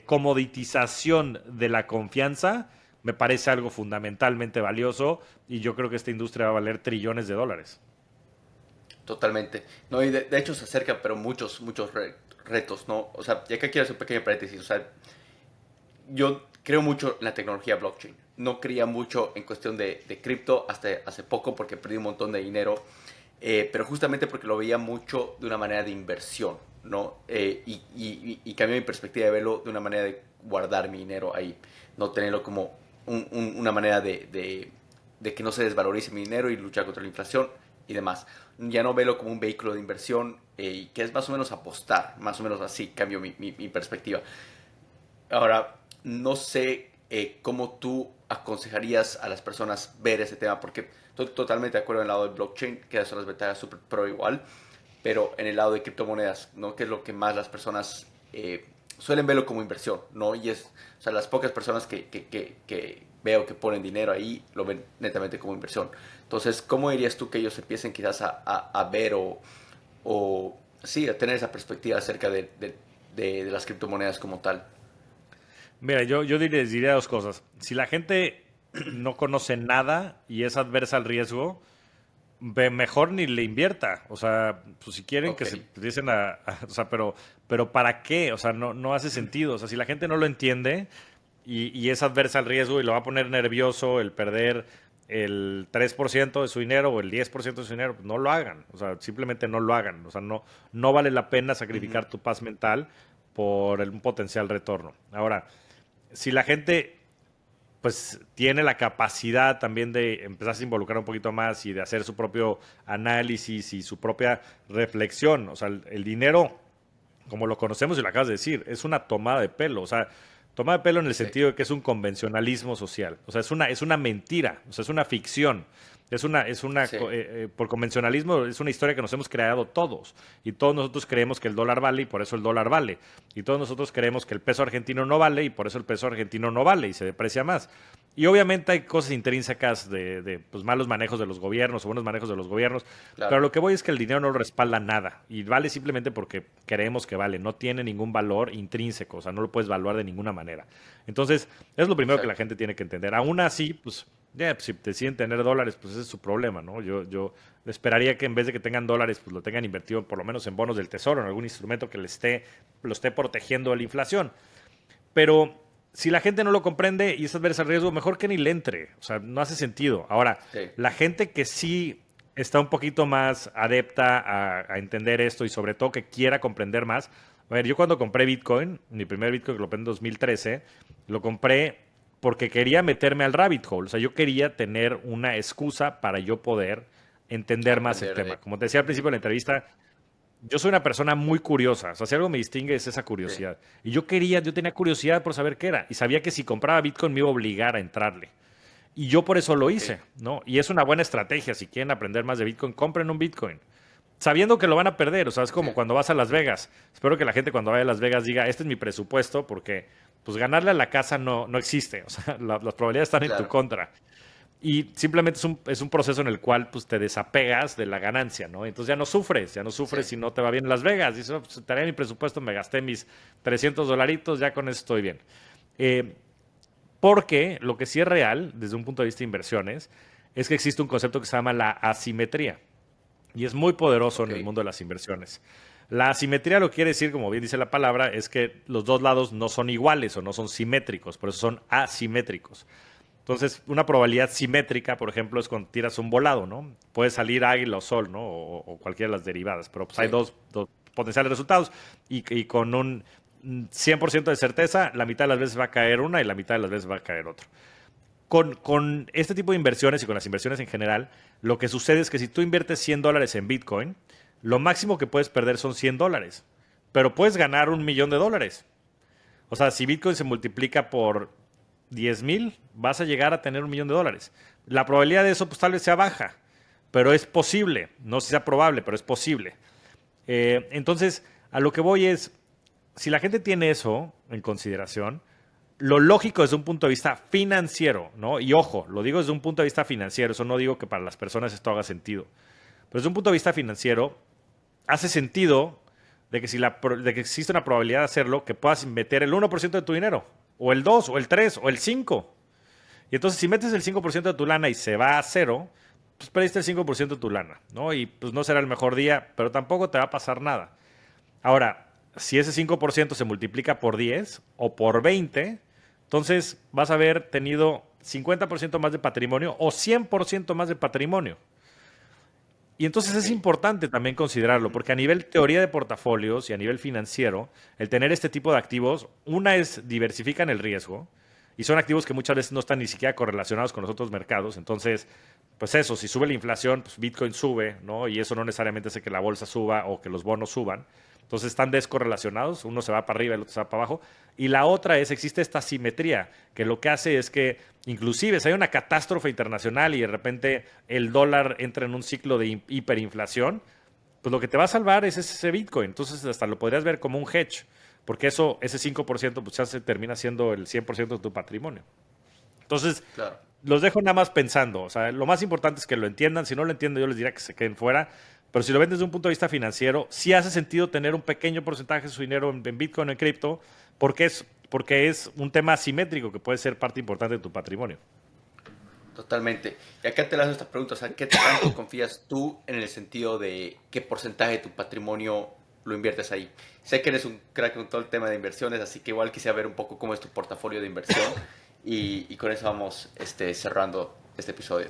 comoditización de la confianza me parece algo fundamentalmente valioso, y yo creo que esta industria va a valer trillones de dólares. Totalmente. No, y de hecho se acercan, pero muchos retos, ¿no? O sea, y acá quiero hacer un pequeño paréntesis. O sea, yo creo mucho en la tecnología blockchain. No creía mucho en cuestión de cripto hasta hace poco, porque perdí un montón de dinero, pero justamente porque lo veía mucho de una manera de inversión, ¿no? Y cambió mi perspectiva de verlo de una manera de guardar mi dinero ahí, no tenerlo como una manera de que no se desvalorice mi dinero y luchar contra la inflación y demás. Ya no verlo como un vehículo de inversión, y que es más o menos apostar, más o menos así cambió mi perspectiva. Ahora, no sé cómo tú aconsejarías a las personas ver ese tema, porque estoy totalmente de acuerdo en el lado del blockchain, que son las ventajas súper pro igual, pero en el lado de criptomonedas, ¿no? Que es lo que más las personas suelen verlo como inversión, ¿no? Y es, o sea, las pocas personas que veo que ponen dinero ahí lo ven netamente como inversión. Entonces, ¿cómo dirías tú que ellos empiecen quizás a ver sí, a tener esa perspectiva acerca de las criptomonedas como tal? Mira, yo les diría dos cosas. Si la gente no conoce nada y es adversa al riesgo, mejor ni le invierta. O sea, pues si quieren Ok. que se empiecen o sea, pero ¿para qué? O sea, no hace sentido. O sea, si la gente no lo entiende y es adversa al riesgo y lo va a poner nervioso el perder el 3% de su dinero o el 10% de su dinero, pues no lo hagan. O sea, simplemente no lo hagan. O sea, no vale la pena Ujú. sacrificar tu paz mental por un potencial retorno. Ahora, si la gente pues tiene la capacidad también de empezarse a involucrar un poquito más y de hacer su propio análisis y su propia reflexión. O sea, el dinero, como lo conocemos y lo acabas de decir, es una tomada de pelo. O sea, tomada de pelo en el Sí, sentido de que es un convencionalismo social. O sea, es una mentira, o sea, es una ficción. sí, Por convencionalismo, es una historia que nos hemos creado todos. Y todos nosotros creemos que el dólar vale y por eso el dólar vale. Y todos nosotros creemos que el peso argentino no vale y por eso el peso argentino no vale y se deprecia más. Y obviamente hay cosas intrínsecas de pues, malos manejos de los gobiernos o buenos manejos de los gobiernos, pero claro. lo que voy es que el dinero no lo respalda nada y vale simplemente porque creemos que vale, no tiene ningún valor intrínseco, o sea, no lo puedes evaluar de ninguna manera. Entonces, es lo primero que la Exacto. gente tiene que entender. Aún así, pues, pues, si deciden tener dólares, pues ese es su problema, ¿no? Yo esperaría que en vez de que tengan dólares, pues lo tengan invertido por lo menos en bonos del tesoro, en algún instrumento que lo esté protegiendo de la inflación. Pero si la gente no lo comprende y es adversa al riesgo, mejor que ni le entre. O sea, no hace sentido. Ahora, Sí, la gente que sí está un poquito más adepta a entender esto y sobre todo que quiera comprender más. A ver, yo cuando compré Bitcoin, mi primer Bitcoin que lo compré en 2013, lo compré porque quería meterme al rabbit hole. O sea, yo quería tener una excusa para yo poder entender más el aprender tema. de... Como te decía al Ujú. principio de la entrevista, yo soy una persona muy curiosa. O sea, si algo me distingue es esa Sí, curiosidad. Y yo tenía curiosidad por saber qué era. Y sabía que si compraba Bitcoin me iba a obligar a entrarle. Y yo por eso lo ok, hice, ¿no? Y es una buena estrategia. Si quieren aprender más de Bitcoin, compren un Bitcoin. Sabiendo que lo van a perder. O sea, es sí, como cuando vas a Las Vegas. Espero que la gente cuando vaya a Las Vegas diga, este es mi presupuesto, porque pues ganarle a la casa no existe. O sea, las probabilidades están en tu claro. contra. Y simplemente es un proceso en el cual pues, te desapegas de la ganancia, ¿no? Entonces ya no Sí, sufres si no te va bien en Las Vegas. Dices, "Oh, pues, tenía mi presupuesto, me gasté mis $300, ya con eso estoy bien. Eh, Porque lo que sí es real, desde un punto de vista de inversiones, es que existe un concepto que se llama la asimetría. Y es muy poderoso ok, en el mundo de las inversiones. La asimetría lo que quiere decir, como bien dice la palabra, es que los dos lados no son iguales o no son simétricos, por eso son asimétricos. Entonces, una probabilidad simétrica, por ejemplo, es cuando tiras un volado, ¿no? Puede salir águila o sol, ¿no? O cualquiera de las derivadas, pero pues hay sí, dos potenciales resultados y con un 100% de certeza, la mitad de las veces va a caer una y la mitad de las veces va a caer otra. Con este tipo de inversiones y con las inversiones en general, lo que sucede es que si tú inviertes $100 en Bitcoin, lo máximo que puedes perder son $100, pero puedes ganar $1,000,000. O sea, si Bitcoin se multiplica por 10,000, vas a llegar a tener $1,000,000. La probabilidad de eso, pues tal vez sea baja, pero es posible. No sé si sea probable, pero es posible. Entonces, a lo que voy es, si la gente tiene eso en consideración, lo lógico desde un punto de vista financiero, ¿no? Y ojo, lo digo desde un punto de vista financiero, eso no digo que para las personas esto haga sentido, pero desde un punto de vista financiero, hace sentido de que existe una probabilidad de hacerlo, que puedas meter el 1% de tu dinero, o el 2, o el 3, o el 5. Y entonces si metes el 5% de tu lana y se va a cero, pues perdiste el 5% de tu lana, ¿no? Y pues no será el mejor día, pero tampoco te va a pasar nada. Ahora, si ese 5% se multiplica por 10 o por 20, entonces vas a haber tenido 50% más de patrimonio o 100% más de patrimonio. Y entonces ok, es importante también considerarlo, ujú, porque a nivel teoría de portafolios y a nivel financiero, el tener este tipo de activos, una es diversifican el riesgo, y son activos que muchas veces no están ni siquiera correlacionados con los otros mercados. Entonces, pues eso, si sube la inflación, pues Bitcoin sube, ¿no? Y eso no necesariamente hace que la bolsa suba o que los bonos suban. Entonces están descorrelacionados, uno se va para arriba y el otro se va para abajo. Y la otra es, existe esta simetría, que lo que hace es que inclusive si hay una catástrofe internacional y de repente el dólar entra en un ciclo de hiperinflación, pues lo que te va a salvar es ese Bitcoin. Entonces hasta lo podrías ver como un hedge, porque ese 5% pues ya se termina siendo el 100% de tu patrimonio. Entonces, claro. los dejo nada más pensando. O sea, lo más importante es que lo entiendan. Si no lo entienden, yo les diría que se queden fuera. pero si lo ven desde un punto de vista financiero, sí hace sentido tener un pequeño porcentaje de su dinero en Bitcoin o en cripto, porque es un tema asimétrico que puede ser parte importante de tu patrimonio. Totalmente. Y acá te lanzo esta pregunta, o sea, ¿qué tanto confías tú en el sentido de qué porcentaje de tu patrimonio lo inviertes ahí? Sé que eres un crack con todo el tema de inversiones, así que igual quisiera ver un poco cómo es tu portafolio de inversión y con eso vamos cerrando este episodio.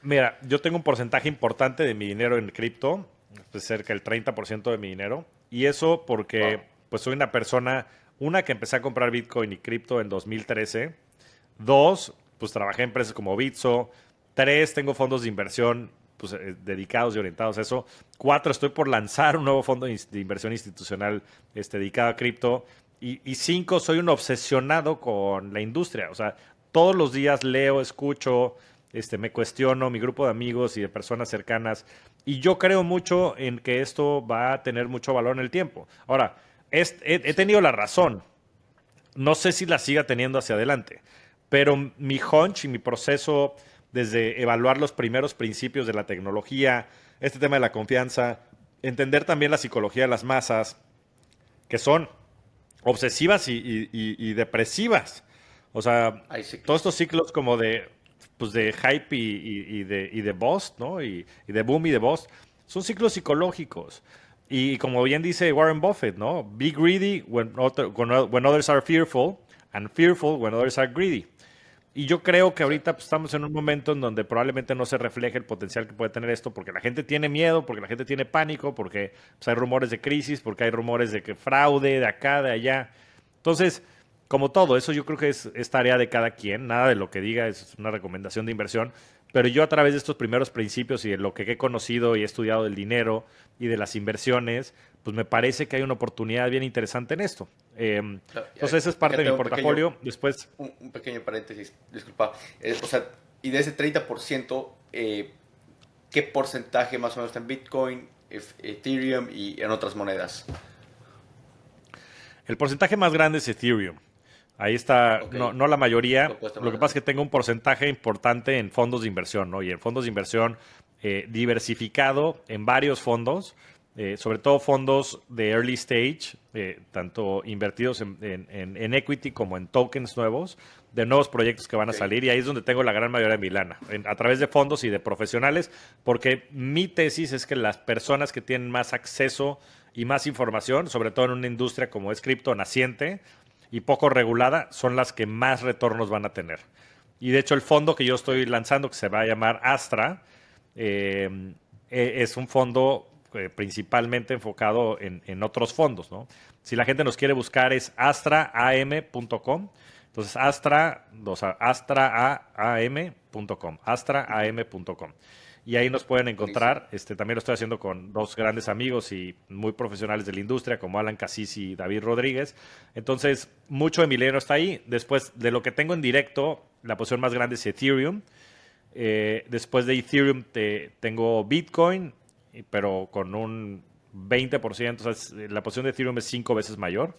Mira, yo tengo un porcentaje importante de mi dinero en cripto, pues cerca del 30% de mi dinero, y eso porque pues soy una persona, una, que empecé a comprar Bitcoin y cripto en 2013, dos, pues trabajé en empresas como Bitso, tres, tengo fondos de inversión pues, dedicados y orientados a eso, cuatro, estoy por lanzar un nuevo fondo de inversión institucional dedicado a cripto, y cinco, soy un obsesionado con la industria, o sea, todos los días leo, escucho, me cuestiono, mi grupo de amigos y de personas cercanas, y yo creo mucho en que esto va a tener mucho valor en el tiempo. Ahora, he tenido la razón, no sé si la siga teniendo hacia adelante, pero mi hunch y mi proceso desde evaluar los primeros principios de la tecnología, este tema de la confianza, entender también la psicología de las masas, que son obsesivas y depresivas. O sea, todos estos ciclos como pues de hype y de bust, ¿no? Y de boom y de bust, son ciclos psicológicos. Y como bien dice Warren Buffett, ¿no? Be greedy when others are fearful, and fearful when others are greedy. Y yo creo que ahorita pues, estamos en un momento en donde probablemente no se refleje el potencial que puede tener esto, porque la gente tiene miedo, porque la gente tiene pánico, porque pues, hay rumores de crisis, porque hay rumores de que fraude de acá, de allá. Entonces, como todo, eso yo creo que es tarea de cada quien. Nada de lo que diga es una recomendación de inversión. Pero yo a través de estos primeros principios y de lo que he conocido y he estudiado del dinero y de las inversiones, pues me parece que hay una oportunidad bien interesante en esto. Entonces, esa es parte de mi portafolio. Después, un pequeño paréntesis, disculpa. O sea, y de ese 30%, ¿qué porcentaje más o menos está en Bitcoin, Ethereum y en otras monedas? el porcentaje más grande es Ethereum. Ahí está, Ok. no la mayoría. Propuesta Lo que más pasa es que grande. tengo un porcentaje importante en fondos de inversión, ¿no? Y en fondos de inversión diversificado en varios fondos, sobre todo fondos de early stage, tanto invertidos en equity como en tokens nuevos, de nuevos proyectos que van a Ok. salir. Y ahí es donde tengo la gran mayoría de mi lana, a través de fondos y de profesionales, porque mi tesis es que las personas que tienen más acceso y más información, sobre todo en una industria como es cripto naciente, y poco regulada, son las que más retornos van a tener. Y de hecho el fondo que yo estoy lanzando, que se va a llamar Astra, es un fondo principalmente enfocado en otros fondos, ¿no? Si la gente nos quiere buscar es astraam.com. Entonces astraam.com, astraam.com. Y ahí nos pueden encontrar. También lo estoy haciendo con dos grandes amigos y muy profesionales de la industria, como Alan Cassis y David Rodríguez. Entonces, mucho de mi dinero está ahí. Después de lo que tengo en directo, la posición más grande es Ethereum. Después de Ethereum tengo Bitcoin, pero con un 20%. O sea, la posición de Ethereum es 5 veces mayor.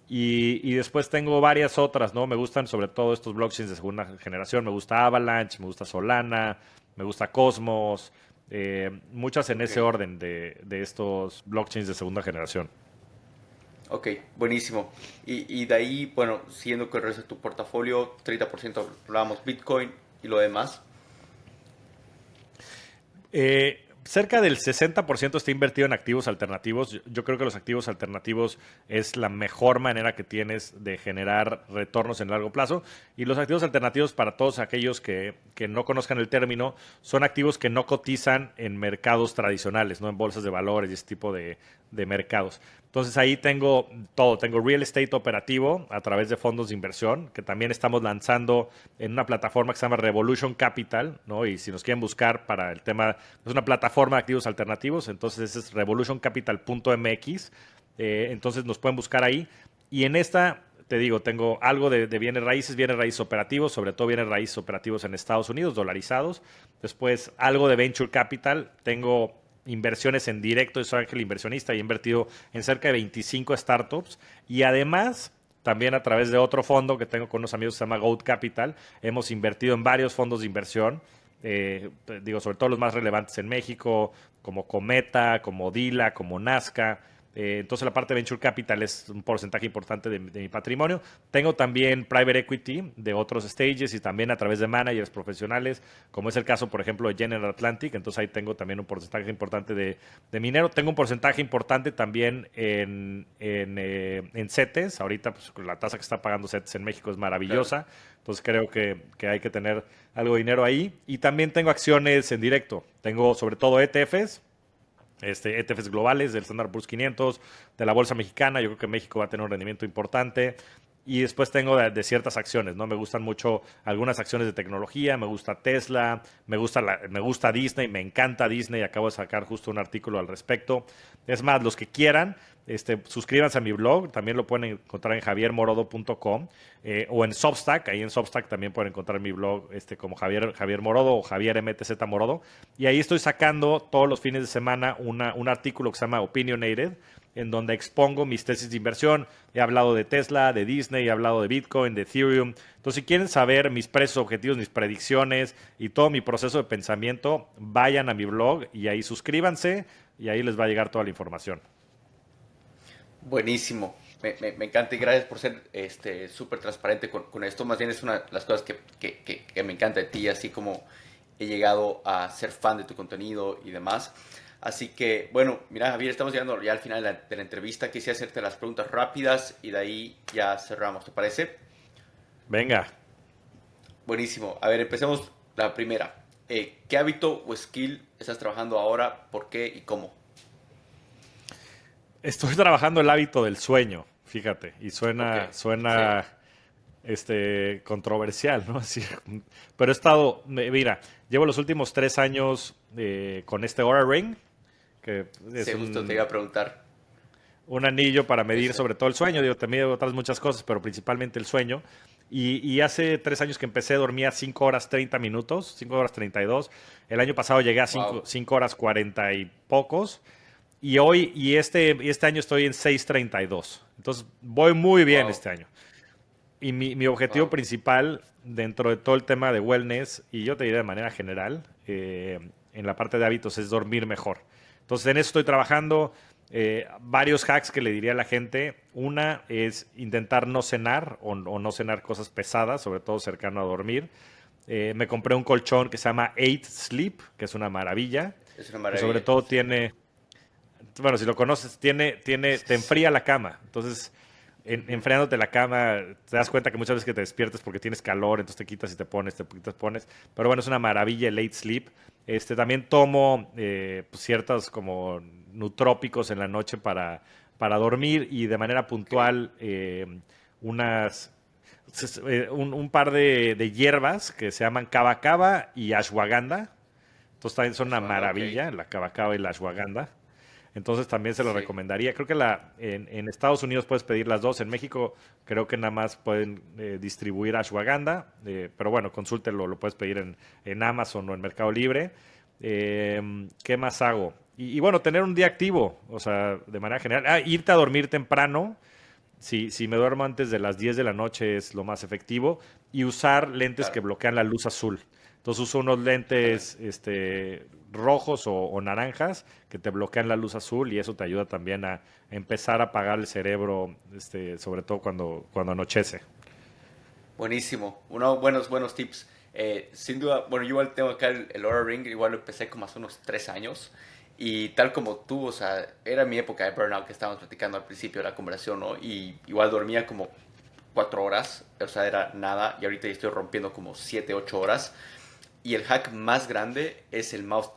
Y después tengo varias otras, ¿no? Me gustan sobre todo estos blockchains de segunda generación. Me gusta Avalanche, me gusta Solana, me gusta Cosmos. Muchas en ese orden de estos blockchains de segunda generación. Ok, buenísimo. Y de ahí, bueno, siguiendo con el resto de tu portafolio, 30% hablábamos Bitcoin y lo demás. Cerca del 60% está invertido en activos alternativos. Yo creo que los activos alternativos es la mejor manera que tienes de generar retornos en largo plazo. Y los activos alternativos, para todos aquellos que no conozcan el término, son activos que no cotizan en mercados tradicionales, no en bolsas de valores y ese tipo de mercados. Entonces ahí tengo todo. Tengo real estate operativo a través de fondos de inversión, que también estamos lanzando en una plataforma que se llama Revolution Capital, ¿no? Y si nos quieren buscar para el tema, es una plataforma de activos alternativos, entonces es revolutioncapital.mx. Entonces nos pueden buscar ahí. Y en esta, te digo, tengo algo de bienes raíces operativos, sobre todo bienes raíces operativos en Estados Unidos, dolarizados. Después algo de venture capital. Tengo inversiones en directo, soy ángel inversionista y he invertido en cerca de 25 startups. Y además, también a través de otro fondo que tengo con unos amigos que se llama Goat Capital, hemos invertido en varios fondos de inversión digo, sobre todo los más relevantes en México, como Cometa, como Dila, como Nazca. Entonces la parte de Venture Capital es un porcentaje importante de mi patrimonio. Tengo también Private Equity de otros stages y también a través de managers profesionales, como es el caso, por ejemplo, de General Atlantic. Entonces ahí tengo también un porcentaje importante de mi dinero. Tengo un porcentaje importante también en CETES. Ahorita pues, la tasa que está pagando CETES en México es maravillosa. Claro. Entonces creo que hay que tener algo de dinero ahí. Y también tengo acciones en directo. Tengo sobre todo ETFs. ETFs globales del Standard Poor's 500, de la Bolsa Mexicana. Yo creo que México va a tener un rendimiento importante. Y después tengo de ciertas acciones, ¿no? Me gustan mucho algunas acciones de tecnología, me gusta Tesla, me gusta Disney, me encanta Disney. Acabo de sacar justo un artículo al respecto. Es más, los que quieran, suscríbanse a mi blog, también lo pueden encontrar en javiermorodo.com o en Substack. Ahí en Substack también pueden encontrar mi blog como Javier Morodo o Javier MTZ Morodo. Y ahí estoy sacando todos los fines de semana un artículo que se llama Opinionated, en donde expongo mis tesis de inversión. He hablado de Tesla, de Disney, he hablado de Bitcoin, de Ethereum. Entonces, si quieren saber mis precios objetivos, mis predicciones y todo mi proceso de pensamiento, vayan a mi blog y ahí suscríbanse y ahí les va a llegar toda la información. Buenísimo. Me encanta y gracias por ser súper transparente con esto. Más bien es una de las cosas que me encanta de ti, así como he llegado a ser fan de tu contenido y demás. Así que, bueno, mira, Javier, estamos llegando ya al final de la entrevista. Quisiera hacerte las preguntas rápidas y de ahí ya cerramos, ¿te parece? Venga. Buenísimo. A ver, empecemos la primera. ¿Qué hábito o skill estás trabajando ahora? ¿Por qué y cómo? Estoy trabajando el hábito del sueño, fíjate, y suena controversial, ¿no? Así, pero he estado, mira, llevo los últimos 3 años con Oura Ring, que es justo te iba a preguntar. Un anillo para medir sobre todo el sueño. Digo, te mide otras muchas cosas, pero principalmente el sueño. Y hace 3 años que empecé, dormía 5 horas 30 minutos, 5 horas 32. El año pasado llegué a 5 horas 40 y pocos. Y este año estoy en 6:32. Entonces, voy muy bien este año. Y mi objetivo principal dentro de todo el tema de wellness, y yo te diré de manera general, en la parte de hábitos, es dormir mejor. Entonces, en eso estoy trabajando. Varios hacks que le diría a la gente. Una es intentar no cenar o no cenar cosas pesadas, sobre todo cercano a dormir. Me compré un colchón que se llama 8 Sleep, que es una maravilla. Es una maravilla. Sobre todo tiene... Bueno, si lo conoces, te enfría la cama. Entonces, enfriándote la cama, te das cuenta que muchas veces que te despiertas porque tienes calor, entonces te quitas y te pones, Pero bueno, es una maravilla el Late Sleep. También tomo pues ciertos como nutrópicos en la noche para dormir y de manera puntual un par de hierbas que se llaman kava kava y ashwagandha. Entonces también son una maravilla, la kava kava y la ashwagandha. Entonces también se lo recomendaría. Creo que en Estados Unidos puedes pedir las dos. En México creo que nada más pueden distribuir ashwagandha. Pero bueno, consúltelo, lo puedes pedir en Amazon o en Mercado Libre. ¿Qué más hago? Y bueno, tener un día activo, o sea, de manera general. Irte a dormir temprano. Si me duermo antes de las 10 de la noche es lo más efectivo. Y usar lentes que bloquean la luz azul. Entonces uso unos lentes rojos o naranjas que te bloquean la luz azul y eso te ayuda también a empezar a apagar el cerebro, sobre todo cuando anochece. Buenísimo. Buenos tips. Sin duda, bueno, yo igual tengo acá el Oura Ring, igual lo empecé como hace unos 3 años. Y tal como tú, o sea, era mi época de burnout que estábamos platicando al principio de la conversación, ¿no? Y igual dormía como 4 horas, o sea, era nada. Y ahorita ya estoy rompiendo como 7, 8 horas. Y el hack más grande es el mouse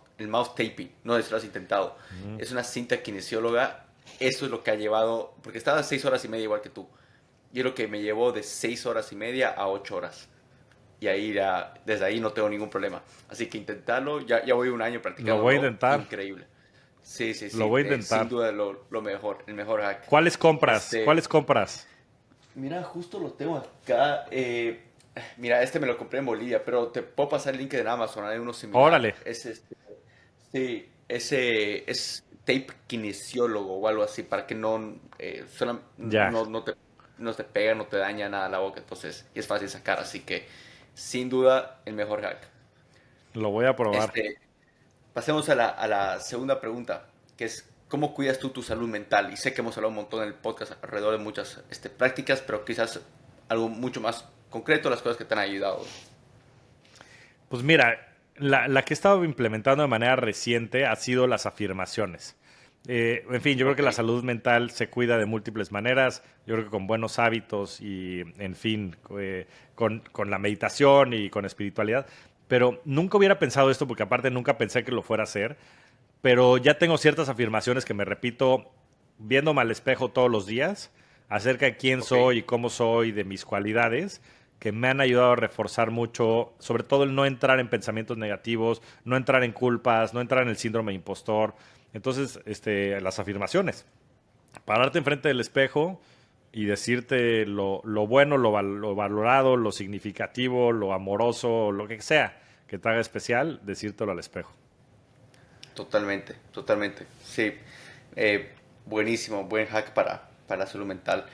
taping. No sé si lo has intentado. Es una cinta kinesióloga. Eso es lo que ha llevado, porque estaba 6 horas y media igual que tú. Y es lo que me llevó de 6 horas y media a 8 horas. Y ahí desde ahí no tengo ningún problema. Así que intentarlo. Ya voy un año practicando. Lo voy a intentar. Increíble. Sí. Lo voy a intentar. Sin duda lo mejor, el mejor hack. ¿Cuáles compras? ¿Cuáles compras? Mira, justo lo tengo acá. Mira, me lo compré en Bolivia, pero te puedo pasar el link de Amazon. Hay unos similares. Órale. Ese es tape kinesiólogo o algo así, para que no te pega, no te daña nada la boca. Entonces, es fácil sacar. Así que, sin duda, el mejor hack. Lo voy a probar. Pasemos a la segunda pregunta, que es ¿cómo cuidas tú tu salud mental? Y sé que hemos hablado un montón en el podcast alrededor de muchas prácticas, pero quizás algo mucho más concreto, las cosas que te han ayudado. Pues mira, la que he estado implementando de manera reciente ha sido las afirmaciones. En fin, yo creo que la salud mental se cuida de múltiples maneras. Yo creo que con buenos hábitos y, en fin, con la meditación y con espiritualidad. Pero nunca hubiera pensado esto porque aparte nunca pensé que lo fuera a hacer. Pero ya tengo ciertas afirmaciones que me repito viéndome al espejo todos los días acerca de quién soy y cómo soy, de mis cualidades, que me han ayudado a reforzar mucho, sobre todo el no entrar en pensamientos negativos, no entrar en culpas, no entrar en el síndrome de impostor. Entonces, las afirmaciones. Pararte enfrente del espejo y decirte lo bueno, lo valorado, lo significativo, lo amoroso, lo que sea que te haga especial, decírtelo al espejo. Totalmente, totalmente. Sí, buenísimo, buen hack para la salud mental.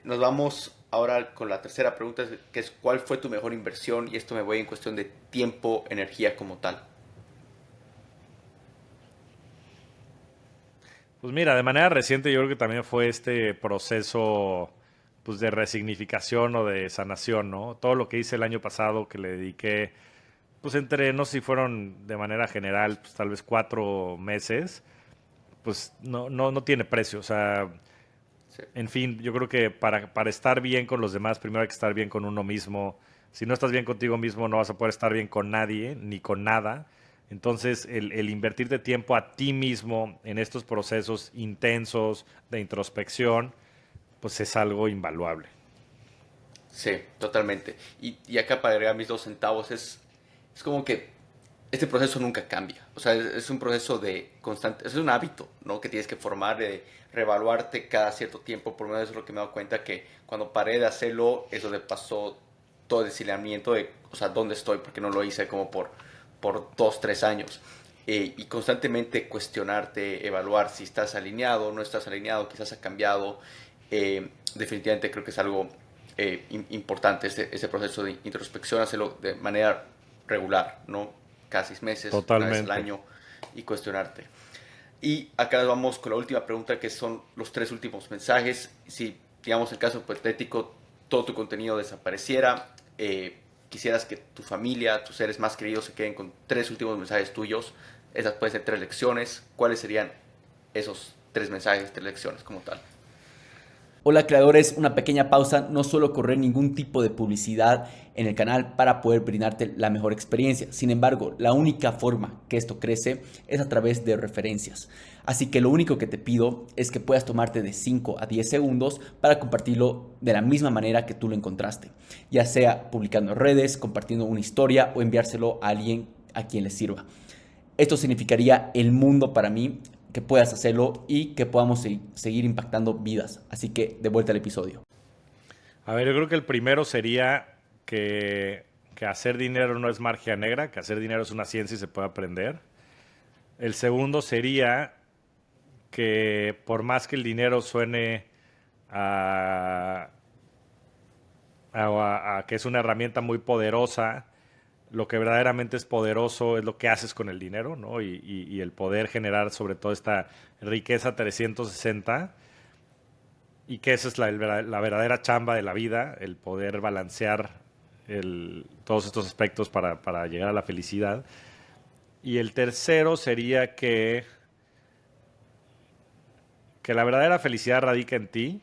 Nos vamos ahora con la tercera pregunta, que es ¿cuál fue tu mejor inversión? Y esto me voy en cuestión de tiempo, energía como tal. Pues mira, de manera reciente yo creo que también fue este proceso pues de resignificación o de sanación, ¿no? Todo lo que hice el año pasado que le dediqué, pues entre, no sé si fueron de manera general, pues tal vez 4 meses, pues no tiene precio. O sea, Sí, en fin, yo creo que para estar bien con los demás, primero hay que estar bien con uno mismo. Si no estás bien contigo mismo, no vas a poder estar bien con nadie, ni con nada. Entonces, el invertirte tiempo a ti mismo en estos procesos intensos de introspección, pues es algo invaluable. sí, totalmente. Y acá para agregar mis 2 centavos, es como que este proceso nunca cambia. O sea, es un proceso de constante, es un hábito, ¿no? Que tienes que formar, de reevaluarte cada cierto tiempo. Por lo menos es lo que me he dado cuenta que cuando paré de hacerlo, es donde pasó todo el desilamiento de, o sea, dónde estoy, porque no lo hice como por 2, 3 años. Y constantemente cuestionarte, evaluar si estás alineado, no estás alineado, quizás ha cambiado. Definitivamente creo que es algo importante ese proceso de introspección, hacerlo de manera regular, ¿no? Cada 6 meses, una vez al Totalmente. año, y cuestionarte. Y acá nos vamos con la última pregunta, que son los 3 últimos mensajes. Si, digamos, el caso hipotético, todo tu contenido desapareciera, quisieras que tu familia, tus seres más queridos se queden con 3 últimos mensajes tuyos, esas pueden ser 3 lecciones. ¿Cuáles serían esos 3 mensajes, 3 lecciones como tal? Hola creadores, una pequeña pausa, no suelo correr ningún tipo de publicidad en el canal para poder brindarte la mejor experiencia. Sin embargo, la única forma que esto crece es a través de referencias. Así que lo único que te pido es que puedas tomarte de 5 a 10 segundos para compartirlo de la misma manera que tú lo encontraste. Ya sea publicando en redes, compartiendo una historia o enviárselo a alguien a quien le sirva. Esto significaría el mundo para mí, que puedas hacerlo y que podamos seguir impactando vidas. Así que de vuelta al episodio. A ver, yo creo que el primero sería que hacer dinero no es magia negra, que hacer dinero es una ciencia y se puede aprender. El segundo sería que por más que el dinero suene a que es una herramienta muy poderosa, lo que verdaderamente es poderoso es lo que haces con el dinero, ¿no? Y el poder generar sobre todo esta riqueza 360 y que esa es la verdadera chamba de la vida, el poder balancear todos estos aspectos para llegar a la felicidad. Y el tercero sería que la verdadera felicidad radica en ti,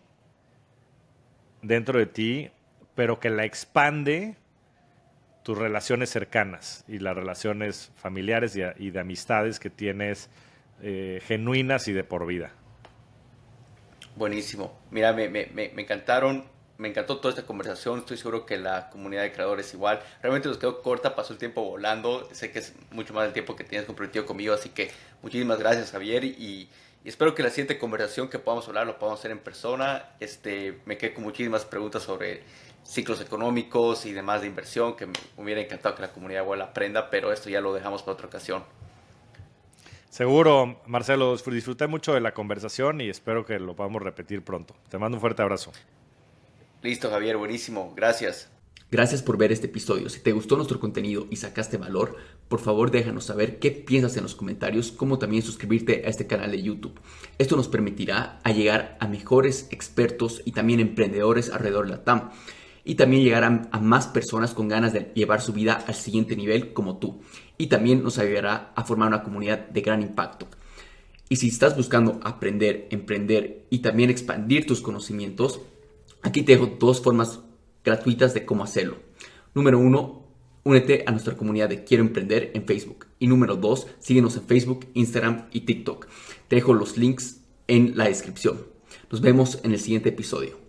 dentro de ti, pero que la expande tus relaciones cercanas y las relaciones familiares y de amistades que tienes genuinas y de por vida. Buenísimo. Mira, me encantaron, me encantó toda esta conversación. Estoy seguro que la comunidad de creadores igual. Realmente nos quedó corta, pasó el tiempo volando. Sé que es mucho más del tiempo que tienes comprometido conmigo, así que muchísimas gracias, Javier. Y espero que la siguiente conversación que podamos hablar lo podamos hacer en persona. Me quedé con muchísimas preguntas sobre ciclos económicos y demás de inversión, que me hubiera encantado que la comunidad igual aprenda, pero esto ya lo dejamos para otra ocasión. Seguro, Marcelo, disfruté mucho de la conversación y espero que lo podamos repetir pronto. Te mando un fuerte abrazo. Listo, Javier, buenísimo. Gracias. Gracias por ver este episodio. Si te gustó nuestro contenido y sacaste valor, por favor déjanos saber qué piensas en los comentarios, como también suscribirte a este canal de YouTube. Esto nos permitirá llegar a mejores expertos y también emprendedores alrededor de la TAM. Y también llegar a más personas con ganas de llevar su vida al siguiente nivel como tú. Y también nos ayudará a formar una comunidad de gran impacto. Y si estás buscando aprender, emprender y también expandir tus conocimientos, aquí te dejo 2 formas gratuitas de cómo hacerlo. Número 1, únete a nuestra comunidad de Quiero Emprender en Facebook. Y número 2, síguenos en Facebook, Instagram y TikTok. Te dejo los links en la descripción. Nos vemos en el siguiente episodio.